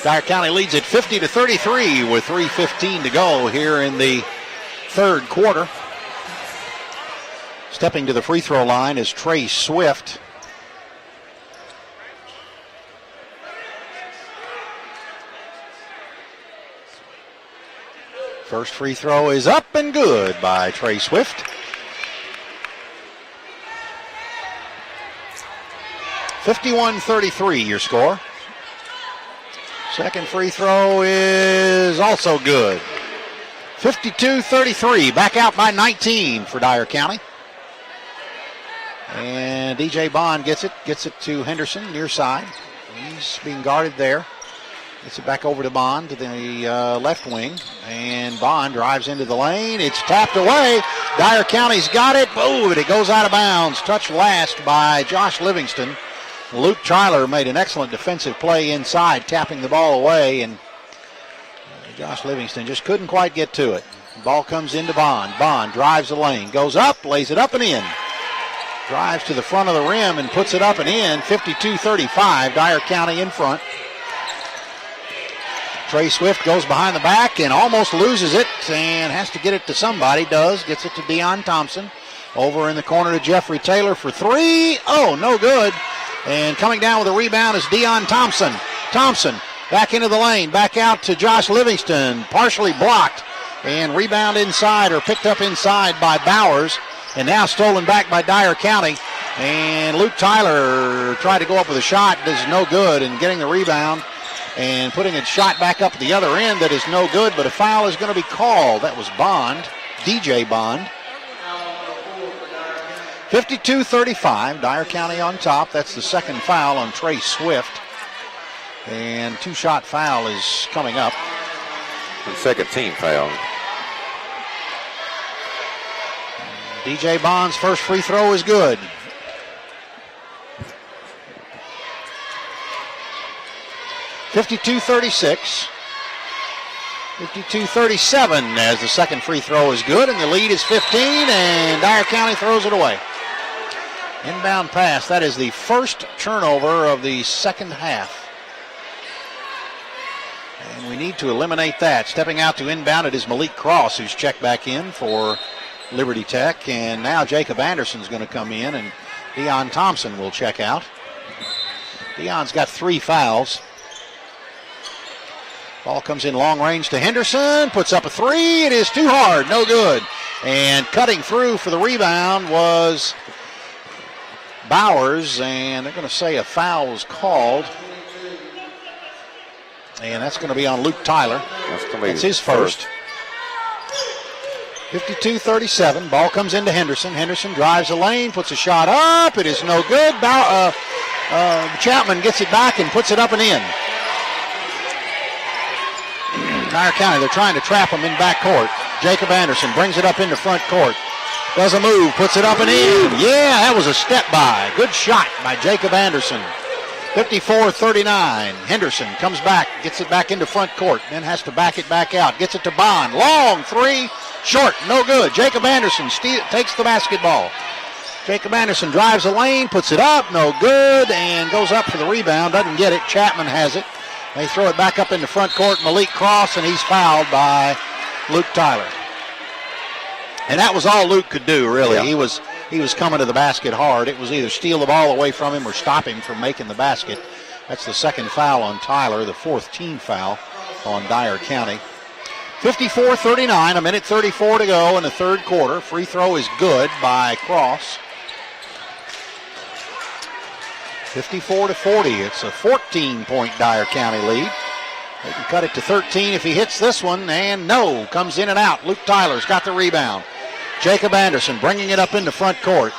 Dyer County leads at 50-33 with 3:15 to go here in the third quarter. Stepping to the free throw line is Trey Swift. First free throw is up and good by Trey Swift. 51-33 your score. Second free throw is also good. 52-33, back out by 19 for Dyer County. And DJ Bond gets it to Henderson, near side. He's being guarded there. Gets it back over to Bond to the left wing. And Bond drives into the lane. It's tapped away. Dyer County's got it. Oh, it goes out of bounds. Touched last by Josh Livingston. Luke Tyler made an excellent defensive play inside, tapping the ball away. And Josh Livingston just couldn't quite get to it. Ball comes into Bond. Bond drives the lane. Goes up, lays it up and in. Drives to the front of the rim and puts it up and in. 52-35. Dyer County in front. Trey Swift goes behind the back and almost loses it and has to get it to somebody. Does. Gets it to Deion Thompson. Over in the corner to Jeffrey Taylor for three. Oh, no good. And coming down with a rebound is Deion Thompson. Thompson back into the lane. Back out to Josh Livingston. Partially blocked. And rebound inside, or picked up inside by Bowers. And now stolen back by Dyer County. And Luke Tyler tried to go up with a shot. This is no good. And getting the rebound and putting a shot back up at the other end that is no good. But a foul is going to be called. That was Bond, DJ Bond. 52-35. Dyer County on top. That's the second foul on Trey Swift. And two-shot foul is coming up. The second team foul. DJ Bond's first free throw is good. (52-36). 52-37 as the second free throw is good, and the lead is 15, and Dyer County throws it away. Inbound pass. That is the first turnover of the second half. And we need to eliminate that. Stepping out to inbound, it is Malik Cross who's checked back in for Liberty Tech. And now Jacob Anderson's going to come in, and Deion Thompson will check out. Deion's got 3 fouls. Ball comes in long range to Henderson. Puts up a 3. It is too hard. No good. And cutting through for the rebound was Bowers. And they're going to say a foul was called. And that's going to be on Luke Tyler. That's his first. 52-37. Ball comes into Henderson. Henderson drives the lane, puts a shot up. It is no good. Chapman gets it back and puts it up and in. Dyer County, they're trying to trap him in backcourt. Jacob Anderson brings it up into front court. Does a move, puts it up and in. Yeah, that was a step by. Good shot by Jacob Anderson. 54-39. Henderson comes back, gets it back into front court, then has to back it back out. Gets it to Bond. Long 3, short, no good. Jacob Anderson takes the basketball. Jacob Anderson drives the lane, puts it up, no good, and goes up for the rebound. Doesn't get it. Chapman has it. They throw it back up into front court. Malik Cross, and he's fouled by Luke Tyler. And that was all Luke could do, really. Yeah. He was coming to the basket hard. It was either steal the ball away from him or stop him from making the basket. That's the second foul on Tyler, the 4th team foul on Dyer County. 54-39, a minute 34 to go in the third quarter. Free throw is good by Cross. 54-40. It's a 14-point Dyer County lead. They can cut it to 13 if he hits this one, and no, comes in and out. Luke Tyler's got the rebound. Jacob Anderson bringing it up into front court.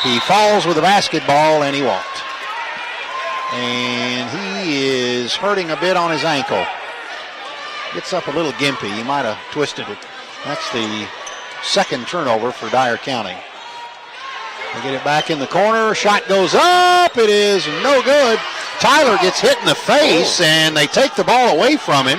He falls with the basketball, and he walked. And he is hurting a bit on his ankle. Gets up a little gimpy. He might have twisted it. That's the second turnover for Dyer County. They get it back in the corner. Shot goes up. It is no good. Tyler gets hit in the face, and they take the ball away from him.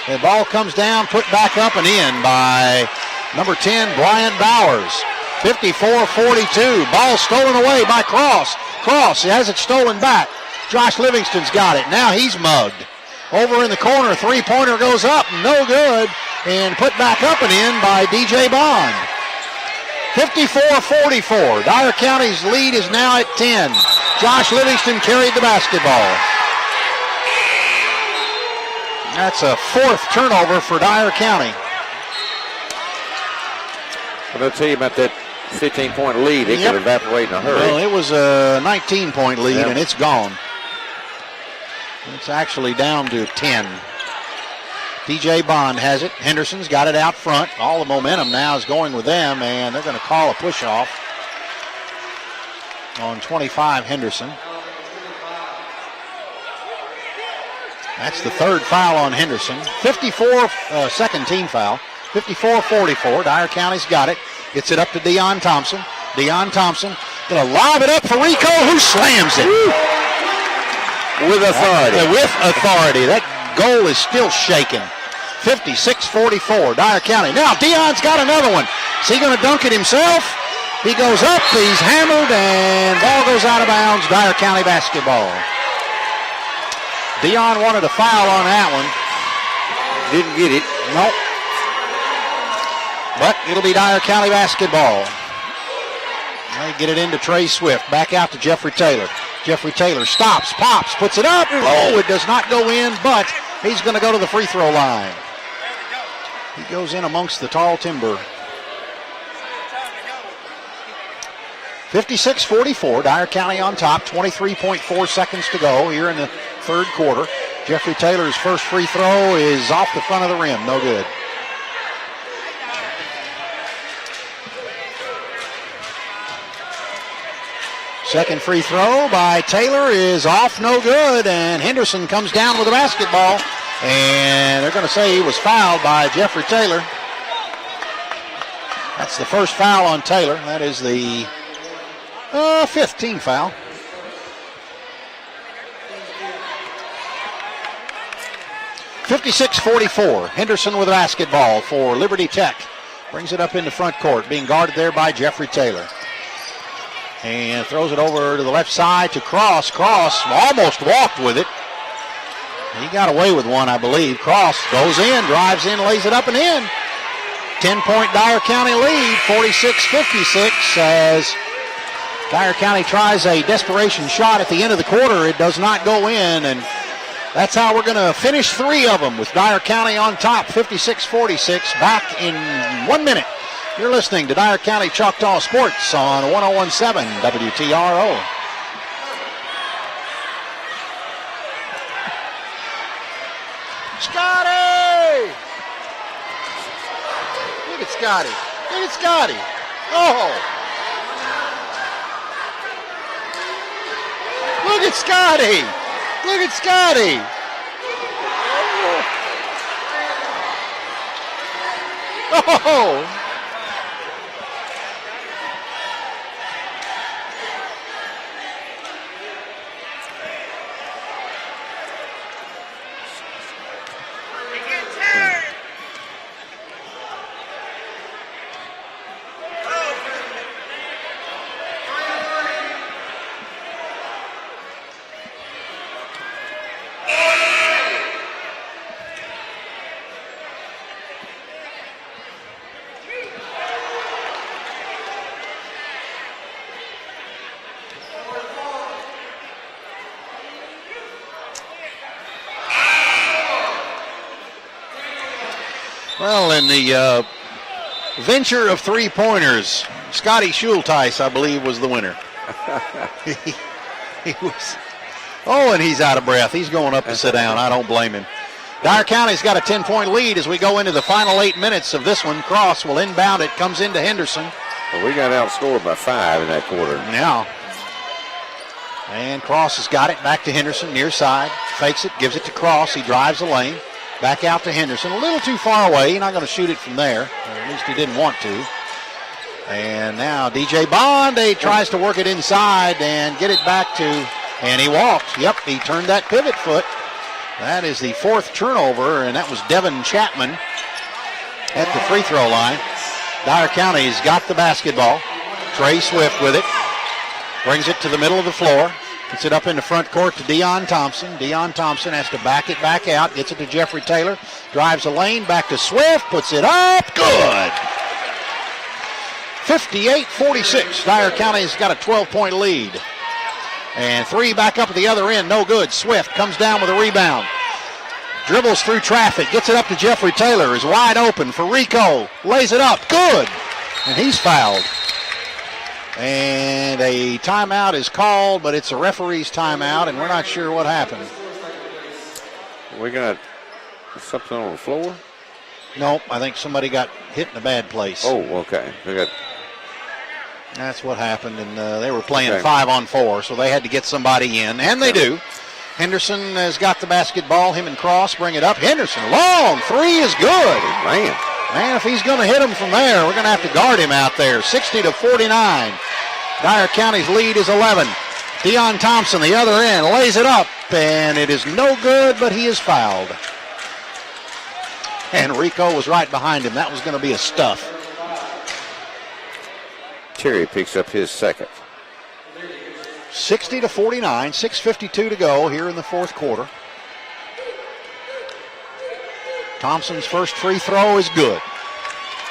The ball comes down, put back up and in by number 10, Bryant Bowers. 54-42. Ball stolen away by Cross. Cross has it stolen back. Josh Livingston's got it. Now he's mugged. Over in the corner, three-pointer goes up, no good, and put back up and in by DJ Bond. 54-44. Dyer County's lead is now at 10. Josh Livingston carried the basketball. That's a 4th turnover for Dyer County. Well, I'll tell you about that 15-point lead. It could evaporate in a hurry. Well, it was a 19-point lead, and it's gone. It's actually down to 10. DJ Bond has it. Henderson's got it out front. All the momentum now is going with them, and they're going to call a push-off. on 25, Henderson. That's the third foul on Henderson. 54, second team foul. 54-44. Dyer County's got it. Gets it up to Deion Thompson. Deion Thompson going to lob it up for Rico, who slams it. With authority. With authority. That goal is still shaking. 56-44, Dyer County. Now Deion's got another one. Is he going to dunk it himself? He goes up, he's hammered, and ball goes out of bounds. Dyer County basketball. Deion wanted a foul on that one. Didn't get it. Nope. But it'll be Dyer County basketball. They get it into Trey Swift. Back out to Jeffrey Taylor. Jeffrey Taylor stops, pops, puts it up. Oh, it does not go in, but he's going to go to the free throw line. He goes in amongst the tall timber. 56-44, Dyer County on top. 23.4 seconds to go here in the third quarter. Jeffrey Taylor's first free throw is off the front of the rim. No good. Second free throw by Taylor is off, no good, and Henderson comes down with the basketball, and they're going to say he was fouled by Jeffrey Taylor. That's the first foul on Taylor. That is the 5th team foul. (56-44). Henderson with the basketball for Liberty Tech. Brings it up into front court, being guarded there by Jeffrey Taylor. And throws it over to the left side to Cross. Cross almost walked with it. He got away with one, I believe. Cross goes in, drives in, lays it up and in. 10-point Dyer County lead, 46-56, as Dyer County tries a desperation shot at the end of the quarter. It does not go in, and that's how we're going to finish 3 of them with Dyer County on top, 56-46. Back in 1 minute. You're listening to Dyer County Choctaw Sports on 101.7 WTRO. Scotty! Look at Scotty. Look at Scotty. Oh! Look at Scotty. Look at Scotty. Oh! Well, in the venture of three-pointers, Scotty Schulteis, I believe, was the winner. he was. Oh, and he's out of breath. He's going up to sit down. I don't blame him. Dyer County's got a 10-point lead as we go into the final 8 minutes of this one. Cross will inbound it, comes into Henderson. Well, we got outscored by 5 in that quarter. Now. And Cross has got it back to Henderson, near side. Fakes it, gives it to Cross. He drives the lane. Back out to Henderson, a little too far away. He's not going to shoot it from there, or at least he didn't want to. And now DJ Bond, he tries to work it inside and get it back to, and he walked. Yep, he turned that pivot foot. That is the 4th turnover, and that was Devin Chapman at the free throw line. Dyer County's got the basketball. Trey Swift with it. Brings it to the middle of the floor. Gets it up in the front court to Deion Thompson. Deion Thompson has to back it back out. Gets it to Jeffrey Taylor. Drives the lane. Back to Swift. Puts it up. Good. 58-46. Dyer County's got a 12-point lead. And 3 back up at the other end. No good. Swift comes down with a rebound. Dribbles through traffic. Gets it up to Jeffrey Taylor. Is wide open for Rico. Lays it up. Good. And he's fouled. And a timeout is called, but it's a referee's timeout, and we're not sure what happened. We got something on the floor? Nope, I think somebody got hit in a bad place. Oh, okay. We got That's what happened, and they were playing 5-on-4, so they had to get somebody in, and they do. Henderson has got the basketball. Him and Cross bring it up. Henderson, long three is good. Man, if he's going to hit him from there, we're going to have to guard him out there. 60-49. Dyer County's lead is 11. Deion Thompson, the other end, lays it up, and it is no good, but he is fouled. And Rico was right behind him. That was going to be a stuff. Terry picks up his second. 60-49, 6:52 to go here in the fourth quarter. Thompson's first free throw is good.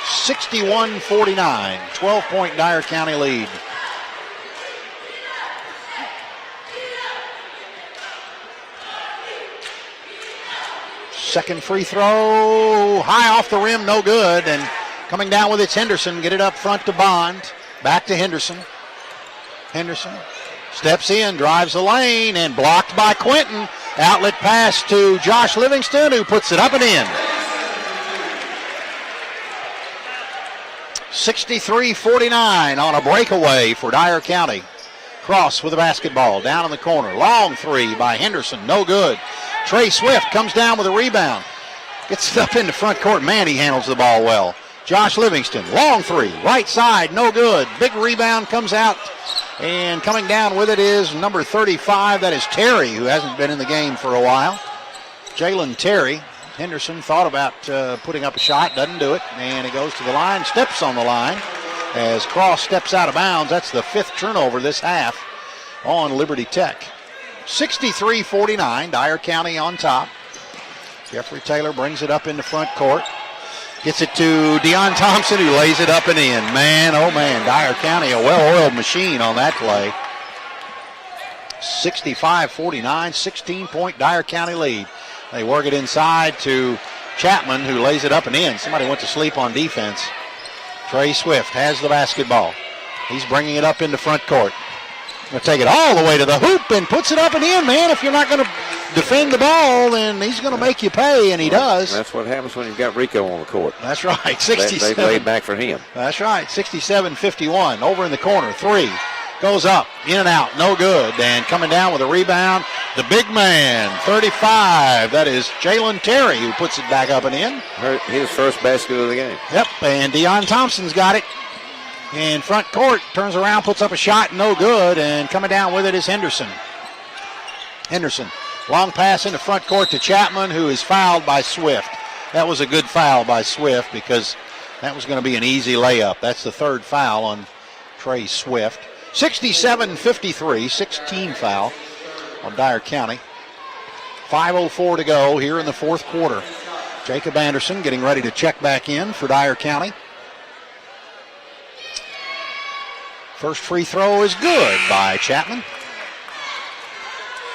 61-49, 12-point Dyer County lead. Second free throw, high off the rim, no good. And coming down with it's Henderson. Get it up front to Bond. Back to Henderson. Henderson steps in, drives the lane, and blocked by Quinton. Outlet pass to Josh Livingston, who puts it up and in. 63-49 on a breakaway for Dyer County. Cross with the basketball down in the corner. Long three by Henderson, no good. Trey Swift comes down with a rebound. Gets it up in the front court. Man, he handles the ball well. Josh Livingston, long three, right side, no good. Big rebound comes out, and coming down with it is number 35. That is Terry, who hasn't been in the game for a while. Jalen Terry. Henderson thought about putting up a shot, doesn't do it, and he goes to the line, steps on the line as Cross steps out of bounds. That's the fifth turnover this half on Liberty Tech. 63-49, Dyer County on top. Jeffrey Taylor brings it up in the front court. Gets it to Deion Thompson, who lays it up and in. Man, oh man, Dyer County, a well-oiled machine on that play. 65-49, 16-point Dyer County lead. They work it inside to Chapman, who lays it up and in. Somebody went to sleep on defense. Trey Swift has the basketball. He's bringing it up into front court. Going to take it all the way to the hoop and puts it up and in, man. If you're not going to defend the ball, then he's going to make you pay, and he does. That's what happens when you've got Rico on the court. That's right. 67. They laid back for him. That's right. 67-51. Over in the corner. Three. Goes up. In and out. No good. And coming down with a rebound, the big man, 35. That is Jalen Terry, who puts it back up and in. His first basket of the game. Yep. And Deion Thompson's got it. In front court, turns around, puts up a shot, no good, and coming down with it is Henderson. Henderson, long pass into front court to Chapman, who is fouled by Swift. That was a good foul by Swift because that was going to be an easy layup. That's the third foul on Trey Swift. 67-53, 16 foul on Dyer County. 5:04 to go here in the fourth quarter. Jacob Anderson getting ready to check back in for Dyer County. First free throw is good by Chapman.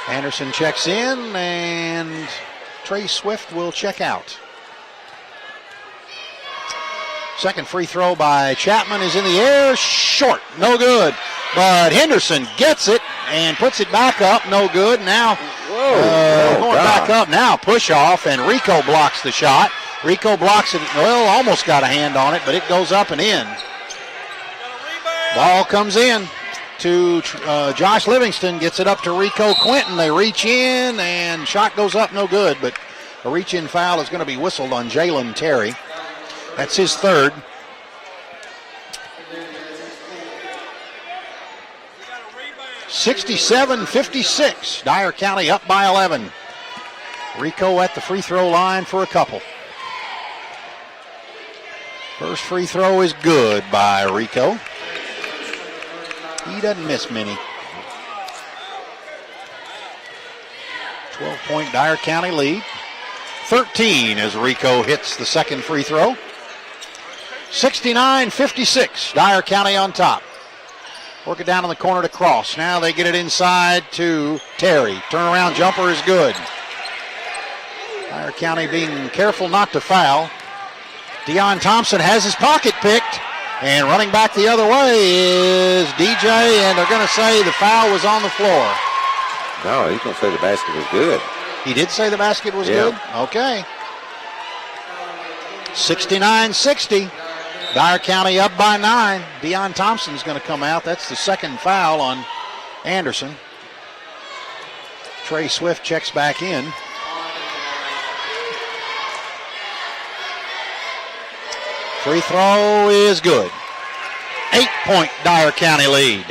Anderson checks in, and Trey Swift will check out. Second free throw by Chapman is in the air, short, no good. But Henderson gets it and puts it back up, no good. Now going back up, now push off, and Rico blocks the shot. Rico blocks it, well, almost got a hand on it, but it goes up and in. Ball comes in to Josh Livingston, gets it up to Rico Quinton. They reach in, and shot goes up, no good, but a reach-in foul is going to be whistled on Jalen Terry. That's his third. (67-56). Dyer County up by 11. Rico at the free throw line for a couple. First free throw is good by Rico. He doesn't miss many. 12-point Dyer County lead. 13 as Rico hits the second free throw. 69-56. Dyer County on top. Work it down in the corner to Cross. Now they get it inside to Terry. Turnaround jumper is good. Dyer County being careful not to foul. Deion Thompson has his pocket picked. And running back the other way is DJ, and they're going to say the foul was on the floor. No, he's going to say the basket was good. He did say the basket was good? Okay. 69-60. Dyer County up by 9. Deion Thompson's going to come out. That's the second foul on Anderson. Trey Swift checks back in. Free throw is good. 8-point Dyer County lead.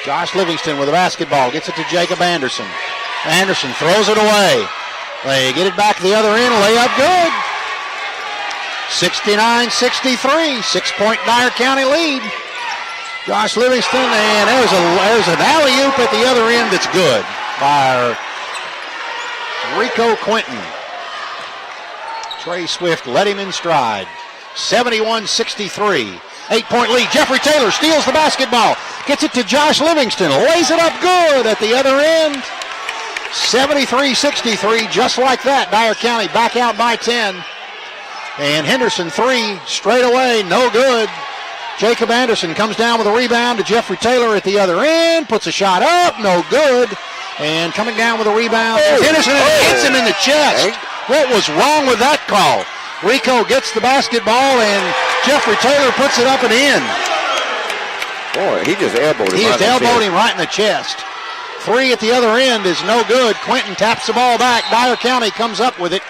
Josh Livingston with the basketball. Gets it to Jacob Anderson. Anderson throws it away. They get it back to the other end. Layup good. 69-63. 6-point Dyer County lead. Josh Livingston, and there's an alley-oop at the other end that's good by Rico Quinton. Trey Swift led him in stride. 71-63. 8-point lead. Jeffrey Taylor steals the basketball. Gets it to Josh Livingston. Lays it up good at the other end. 73-63. Just like that. Dyer County back out by 10. And Henderson 3 straight away. No good. Jacob Anderson comes down with a rebound to Jeffrey Taylor at the other end. Puts a shot up. No good. And coming down with a rebound. Henderson hits him in the chest. What was wrong with that call? Rico gets the basketball, and Jeffrey Taylor puts it up and in. Boy, he just elbowed him. He just elbowed him right in the chest. 3 at the other end is no good. Quinton taps the ball back. Dyer County comes up with it.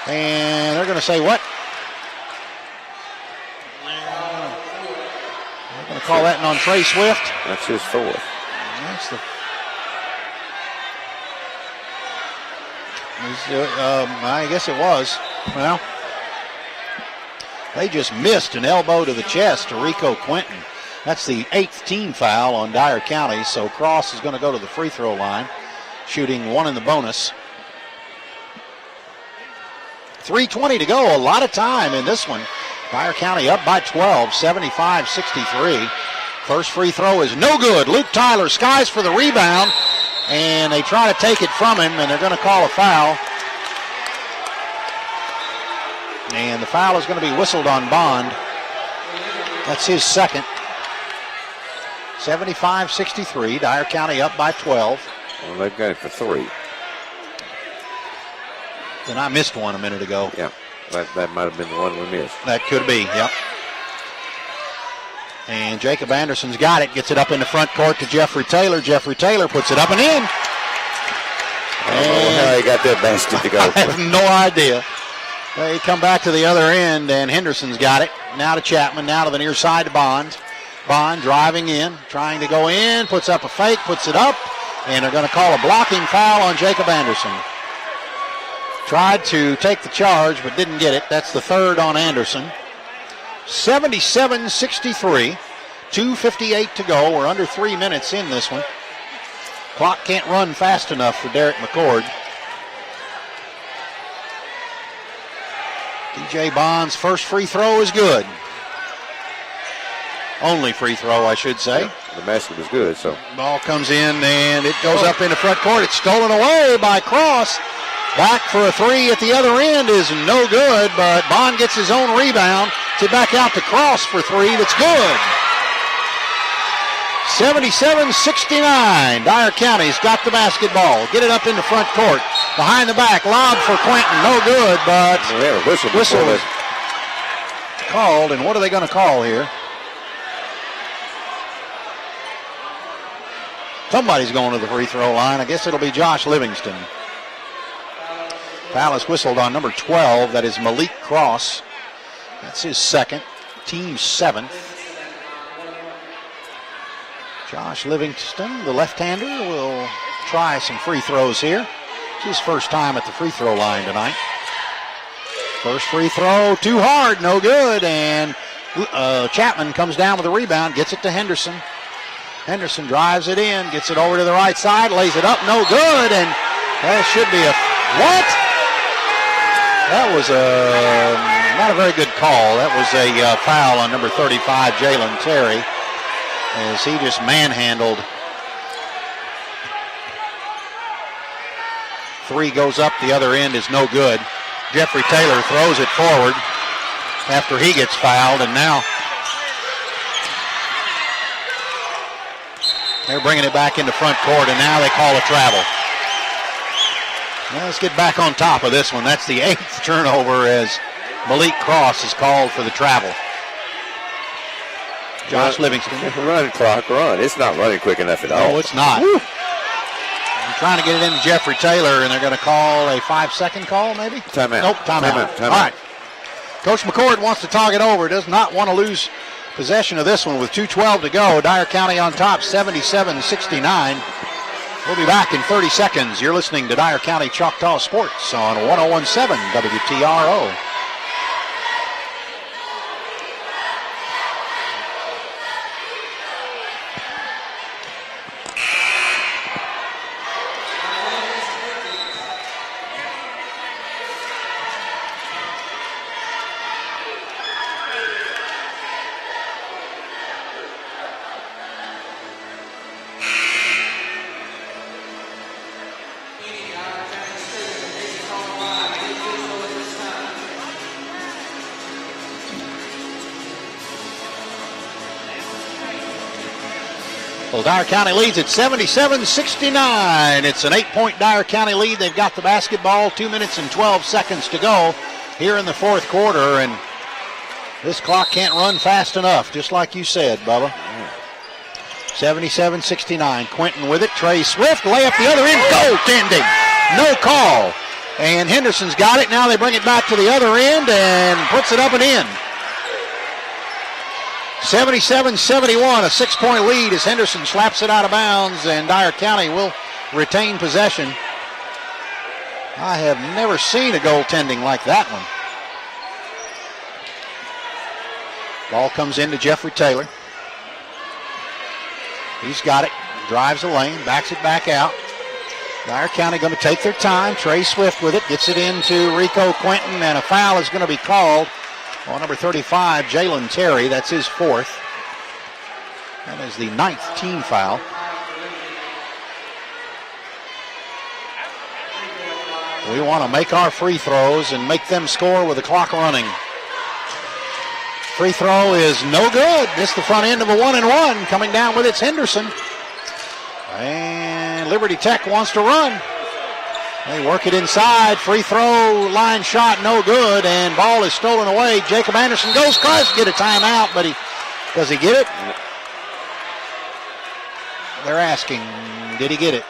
And they're going to say what? They're going to call that on Trey Swift. That's his fourth. That's the... I guess it was. Well, they just missed an elbow to the chest to Rico Quinton. That's the 8th team foul on Dyer County, so Cross is going to go to the free throw line, shooting 1 in the bonus. 3:20 to go, a lot of time in this one. Dyer County up by 12, 75-63. First free throw is no good. Luke Tyler skies for the rebound, and they try to take it from him, and they're going to call a foul. And the foul is going to be whistled on Bond. That's his second. 75-63. Dyer County up by 12. Well, they've got it for 3. Then I missed one a minute ago. Yeah, that might have been the one we missed. That could be, yep. And Jacob Anderson's got it. Gets it up in the front court to Jeffrey Taylor. Jeffrey Taylor puts it up and in. I don't know how he got that basket to go. I have no idea. They come back to the other end, and Henderson's got it. Now to Chapman, now to the near side to Bond. Bond driving in, trying to go in, puts up a fake, puts it up, and they're going to call a blocking foul on Jacob Anderson. Tried to take the charge, but didn't get it. That's the third on Anderson. 77-63, 2:58 to go. We're under 3 minutes in this one. Clock can't run fast enough for Derek McCord. DJ Bond's first free throw is good. Only free throw, I should say. Yeah, the basket was good, so. Ball comes in, and it goes up in the front court. It's stolen away by Cross. Back for a 3 at the other end is no good, but Bond gets his own rebound to back out to Cross for 3. That's good. 77-69. Dyer County's got the basketball. Get it up in the front court. Behind the back, lob for Quinton. No good, but whistle is called. And what are they going to call here? Somebody's going to the free throw line. I guess it'll be Josh Livingston. Foul is whistled on number 12. That is Malik Cross. That's his second. Team 7th. Josh Livingston, the left-hander, will try some free throws here. It's his first time at the free throw line tonight. First free throw, too hard, no good. And Chapman comes down with a rebound, gets it to Henderson. Henderson drives it in, gets it over to the right side, lays it up, no good. And that should be a, what? That was not a very good call. That was a foul on number 35, Jalen Terry, as he just manhandled. 3 goes up, the other end is no good. Jeffrey Taylor throws it forward after he gets fouled, and now they're bringing it back into front court, and now they call a travel. Well, let's get back on top of this one. That's the 8th turnover as Malik Cross is called for the travel. Josh Livingston. Run clock, run. It's not running quick enough at all. No, it's not. Woo. I'm trying to get it into Jeffrey Taylor, and they're going to call a 5-second call, maybe? Timeout. Nope, timeout. All right. Coach McCord wants to talk it over. Does not want to lose possession of this one with 2:12 to go. Dyer County on top, 77-69. We'll be back in 30 seconds. You're listening to Dyer County Choctaw Sports on 101.7 WTRO. Well, Dyer County leads at 77-69. It's an 8-point Dyer County lead. They've got the basketball. 2 minutes and 12 seconds to go here in the fourth quarter. And this clock can't run fast enough, just like you said, Bubba. 77-69. Quentin with it. Trey Swift, layup the other end. Goaltending. No call. And Henderson's got it. Now they bring it back to the other end and puts it up and in. 77-71, a 6-point lead as Henderson slaps it out of bounds, and Dyer County will retain possession. I have never seen a goaltending like that one. Ball comes into Jeffrey Taylor. He's got it, drives the lane, backs it back out. Dyer County going to take their time. Trey Swift with it, gets it into Rico Quentin, and a foul is going to be called on number 35, Jalen Terry. That's his fourth. That is the 9th team foul. We want to make our free throws and make them score with the clock running. Free throw is no good. Missed the front end of a 1-and-1. Coming down with it's Henderson. And Liberty Tech wants to run. They work it inside. Free throw line shot, no good. And ball is stolen away. Jacob Anderson goes across to get a timeout, but does he get it? They're asking, did he get it?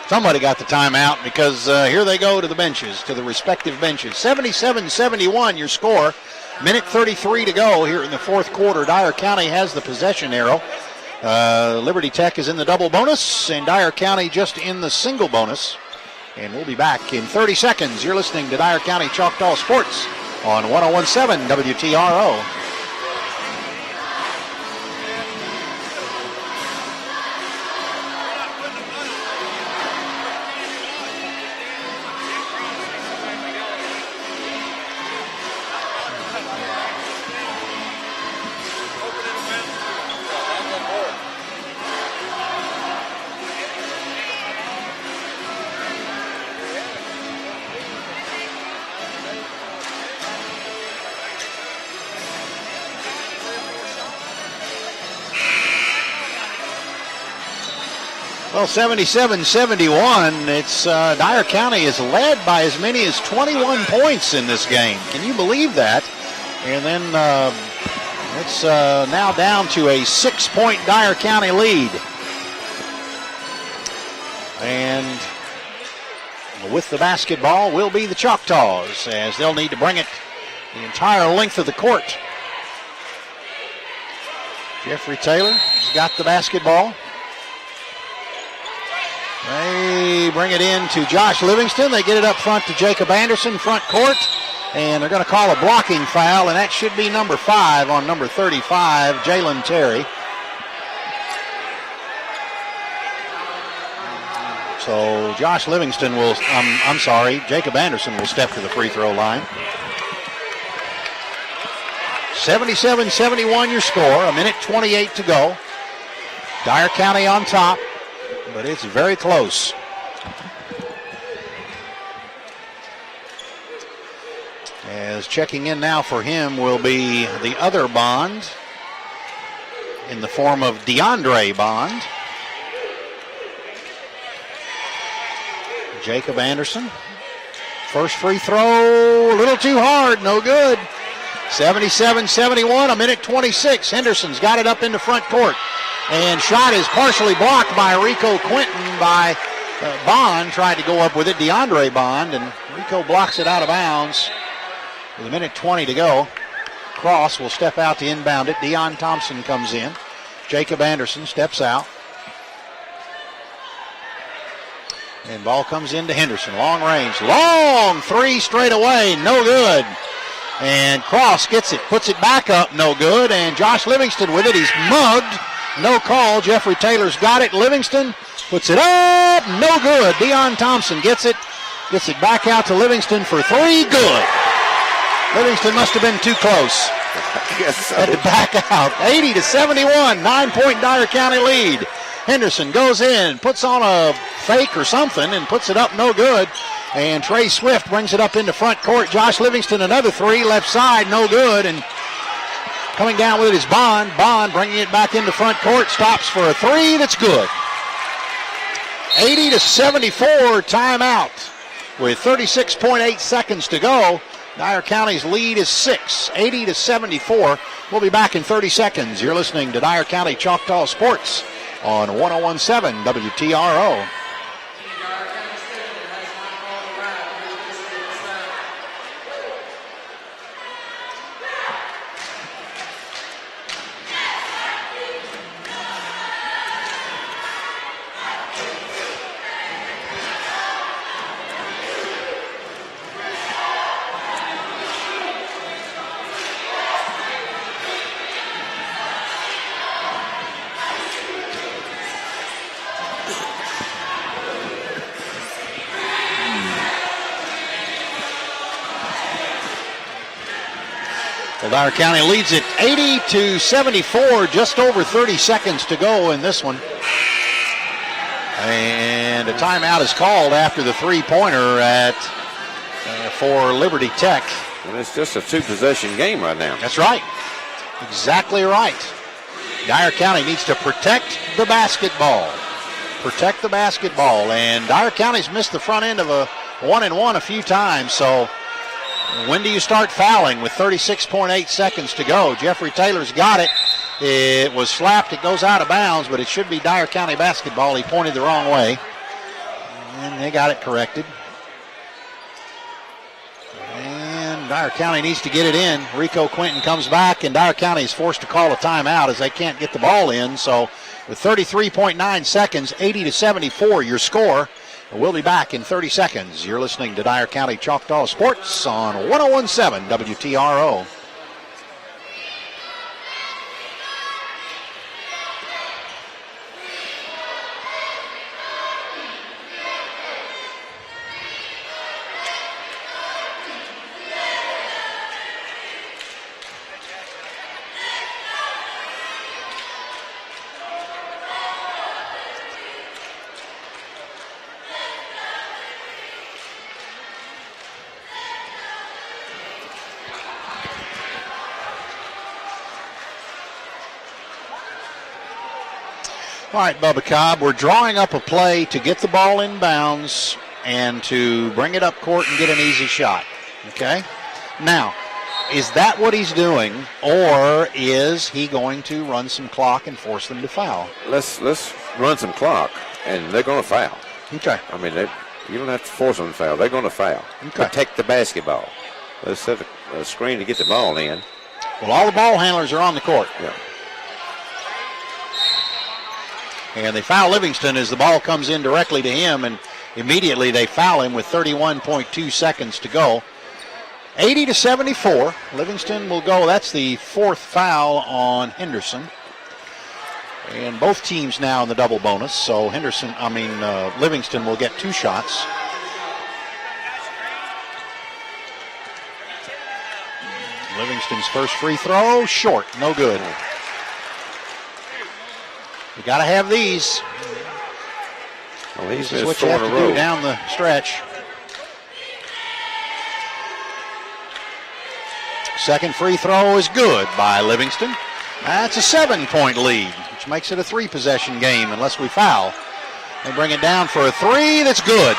Somebody got the timeout because here they go to the benches, to the respective benches. 77-71 your score. Minute 33 to go here in the fourth quarter. Dyer County has the possession arrow. Liberty Tech is in the double bonus, and Dyer County just in the single bonus. And we'll be back in 30 seconds. You're listening to Dyer County Choctaw Sports on 101.7 WTRO. Well, 77-71, it's Dyer County is led by as many as 21 points in this game. Can you believe that? And then it's now down to a 6-point Dyer County lead. And with the basketball will be the Choctaws, as they'll need to bring it the entire length of the court. Jeffrey Taylor has got the basketball. They bring it in to Josh Livingston. They get it up front to Jacob Anderson, front court. And they're going to call a blocking foul, and that should be number 5 on number 35, Jalen Terry. So Josh Livingston will, Jacob Anderson will step to the free throw line. 77-71 your score, a minute 28 to go. Dyer County on top, but it's very close. As checking in now for him will be the other Bond in the form of DeAndre Bond. Jacob Anderson First free throw, a little too hard, no good. 77-71, a minute 26. Henderson's got it up into front court. And shot is partially blocked by Rico Quinton by Bond. Tried to go up with it, DeAndre Bond, and Rico blocks it out of bounds with a minute 20 to go. Cross will step out to inbound it. Deion Thompson comes in. Jacob Anderson steps out. And ball comes into Henderson. Long range. Long three straight away. No good. And Cross gets it. Puts it back up. No good. And Josh Livingston with it. He's mugged. No call. Jeffrey Taylor's got it. Livingston puts it up. No good. Deion Thompson gets it. Gets it back out to Livingston for three. Good. Livingston must have been too close. Yes, so. Had it back out. 80-71. 9-point Dyer County lead. Henderson goes in, puts on a fake or something, and puts it up no good. And Trey Swift brings it up into front court. Josh Livingston, another three, left side, no good. And coming down with it is Bond. Bond bringing it back into front court, stops for a three that's good. 80-74 timeout with 36.8 seconds to go. Dyer County's lead is 6, 80-74. We'll be back in 30 seconds. You're listening to Dyer County Choctaw Sports on 101.7 WTRO. Dyer County leads it 80-74, just over 30 seconds to go in this one. And a timeout is called after the three-pointer for Liberty Tech. And it's just a two-possession game right now. That's right. Exactly right. Dyer County needs to protect the basketball. Protect the basketball. And Dyer County's missed the front end of a 1-and-1 a few times, so when do you start fouling with 36.8 seconds to go? Jeffrey Taylor's got it. It was slapped. It goes out of bounds, but it should be Dyer County basketball. He pointed the wrong way. And they got it corrected. And Dyer County needs to get it in. Rico Quinton comes back, and Dyer County is forced to call a timeout as they can't get the ball in. So with 33.9 seconds, 80-74, your score. We'll be back in 30 seconds. You're listening to Dyer County Choctaw Sports on 101.7 WTRO. All right, Bubba Cobb, we're drawing up a play to get the ball in bounds and to bring it up court and get an easy shot, okay? Now, is that what he's doing, or is he going to run some clock and force them to foul? Let's run some clock, and they're going to foul. Okay. I mean, you don't have to force them to foul. They're going to foul. Okay. Protect the basketball. Let's set a screen to get the ball in. Well, all the ball handlers are on the court. Yeah. And they foul Livingston as the ball comes in directly to him, and immediately they foul him with 31.2 seconds to go. 80-74. Livingston will go. That's the fourth foul on Henderson. And both teams now in the double bonus. So Livingston will get two shots. Livingston's first free throw, short, no good. You got to have these. Well, this is what you have to do down the stretch. Second free throw is good by Livingston. That's a 7-point lead, which makes it a three-possession game unless we foul. They bring it down for a three that's good.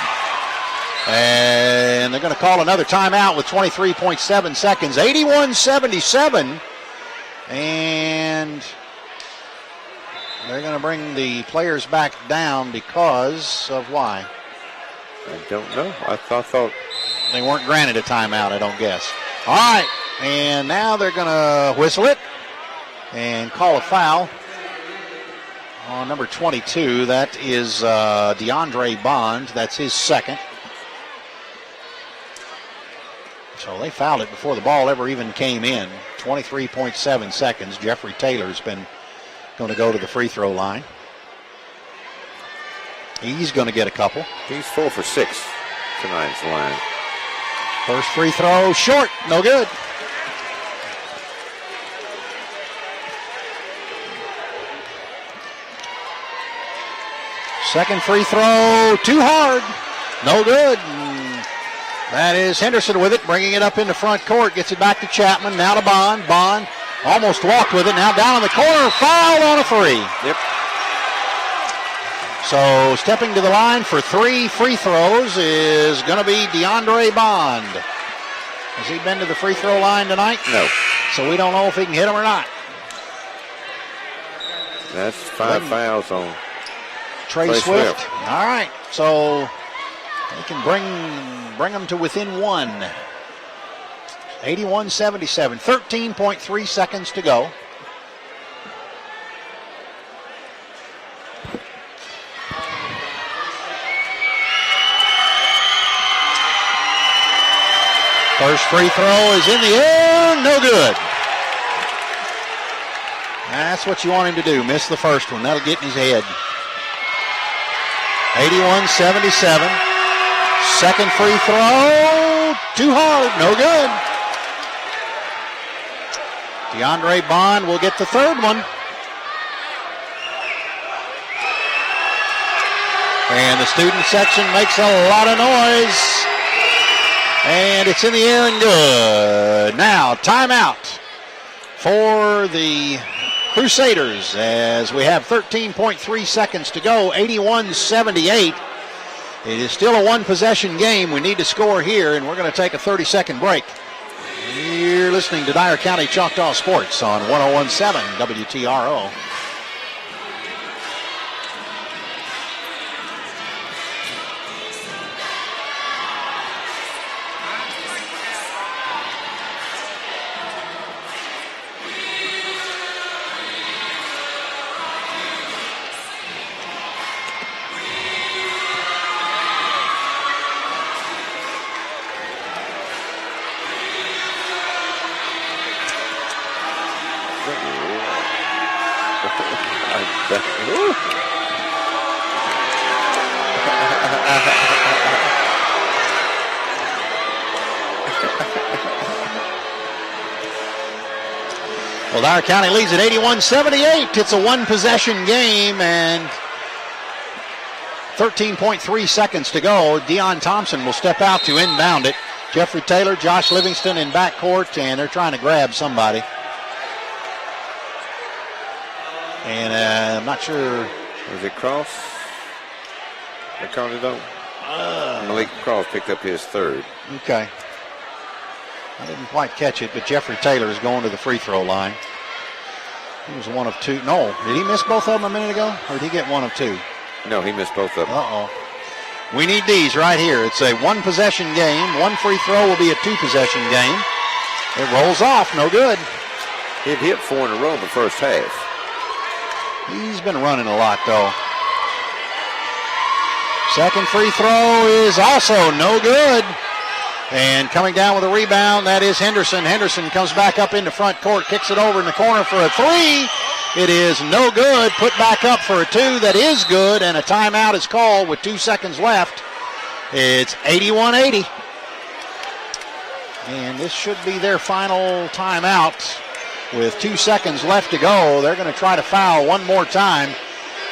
And they're going to call another timeout with 23.7 seconds. 81-77. And they're going to bring the players back down because of why? I don't know. I thought they weren't granted a timeout, I don't guess. All right. And now they're going to whistle it and call a foul on number 22. That is DeAndre Bond. That's his second. So they fouled it before the ball ever even came in. 23.7 seconds. Jeffrey Taylor's been going to go to the free throw line. He's going to get a couple. He's 4 for 6 tonight's line. First free throw short. No good. Second free throw too hard. No good. That is Henderson with it, bringing it up into front court. Gets it back to Chapman. Now to Bond. Bond almost walked with it. Now down in the corner. Fouled on a three. Yep. So stepping to the line for 3 free throws is going to be DeAndre Bond. Has he been to the free throw line tonight? No. So we don't know if he can hit him or not. That's 5 fouls on Trey Swift. All right. So they can bring them to within 1. 81-77. 13.3 seconds to go. First free throw is in the air. No good. That's what you want him to do. Miss the first one. That'll get in his head. 81-77. Second free throw. Too hard. No good. DeAndre Bond will get the third one. And the student section makes a lot of noise. And it's in the air and good. Now, timeout for the Crusaders as we have 13.3 seconds to go. 81-78. It is still a one-possession game. We need to score here, and we're going to take a 30-second break. You're listening to Dyer County Choctaw Sports on 101.7 WTRO. Well, Dyer County leads at 81-78. It's a one-possession game, and 13.3 seconds to go. Deion Thompson will step out to inbound it. Jeffrey Taylor, Josh Livingston in backcourt, and they're trying to grab somebody. And I'm not sure. Was it Cross? They called it on? Malik Cross picked up his third. Okay. I didn't quite catch it, but Jeffrey Taylor is going to the free throw line. He was one of two. No, did he miss both of them a minute ago? Or did he get one of two? No, he missed both of them. Uh-oh. We need these right here. It's a one-possession game. One free throw will be a two-possession game. It rolls off. No good. He'd hit 4 in a row in the first half. He's been running a lot, though. Second free throw is also no good. And coming down with a rebound, that is Henderson. Henderson comes back up into front court, kicks it over in the corner for a three. It is no good. Put back up for a two. That is good, and a timeout is called with 2 seconds left. It's 81-80. And this should be their final timeout. With 2 seconds left to go, they're going to try to foul one more time.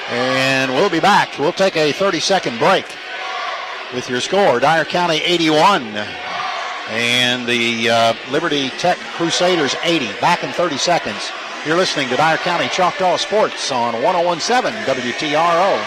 And we'll be back. We'll take a 30-second break with your score. Dyer County 81 and the Liberty Tech Crusaders 80. Back in 30 seconds. You're listening to Dyer County Choctaw Sports on 101.7 WTRO.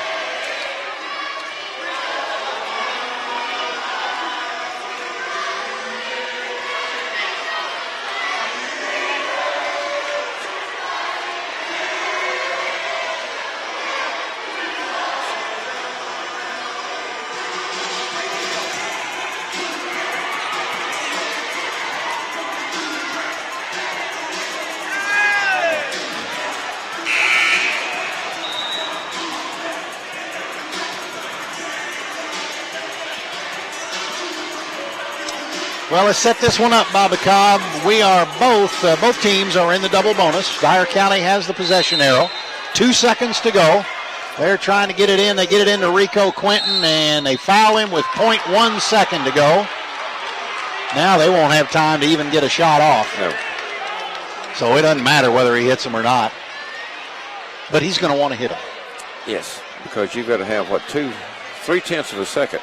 Well, let's set this one up, Bobby Cobb. We are both teams are in the double bonus. Dyer County has the possession arrow. 2 seconds to go. They're trying to get it in. They get it into Rico Quinton, and they foul him with 0.1 second to go. Now they won't have time to even get a shot off. No. So it doesn't matter whether he hits him or not. But he's going to want to hit him. Yes, because you've got to have, 3/10 of a second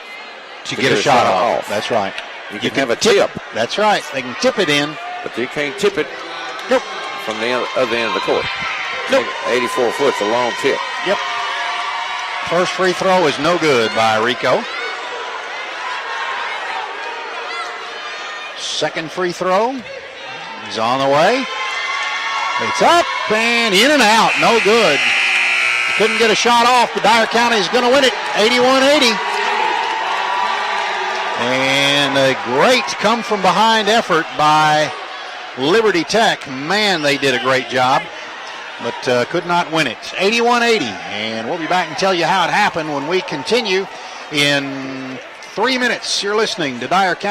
to get a shot off. That's right. You can have a tip. That's right. They can tip it in. But you can't tip it Nope. from the other end of the court. Nope. 84 foot's a long tip. Yep. First free throw is no good by Rico. Second free throw is on the way. It's up and in and out. No good. Couldn't get a shot off, but Dyer County is going to win it 81-80. And a great come-from-behind effort by Liberty Tech. Man, they did a great job, but could not win it. 81-80, and we'll be back and tell you how it happened when we continue in 3 minutes. You're listening to Dyer County.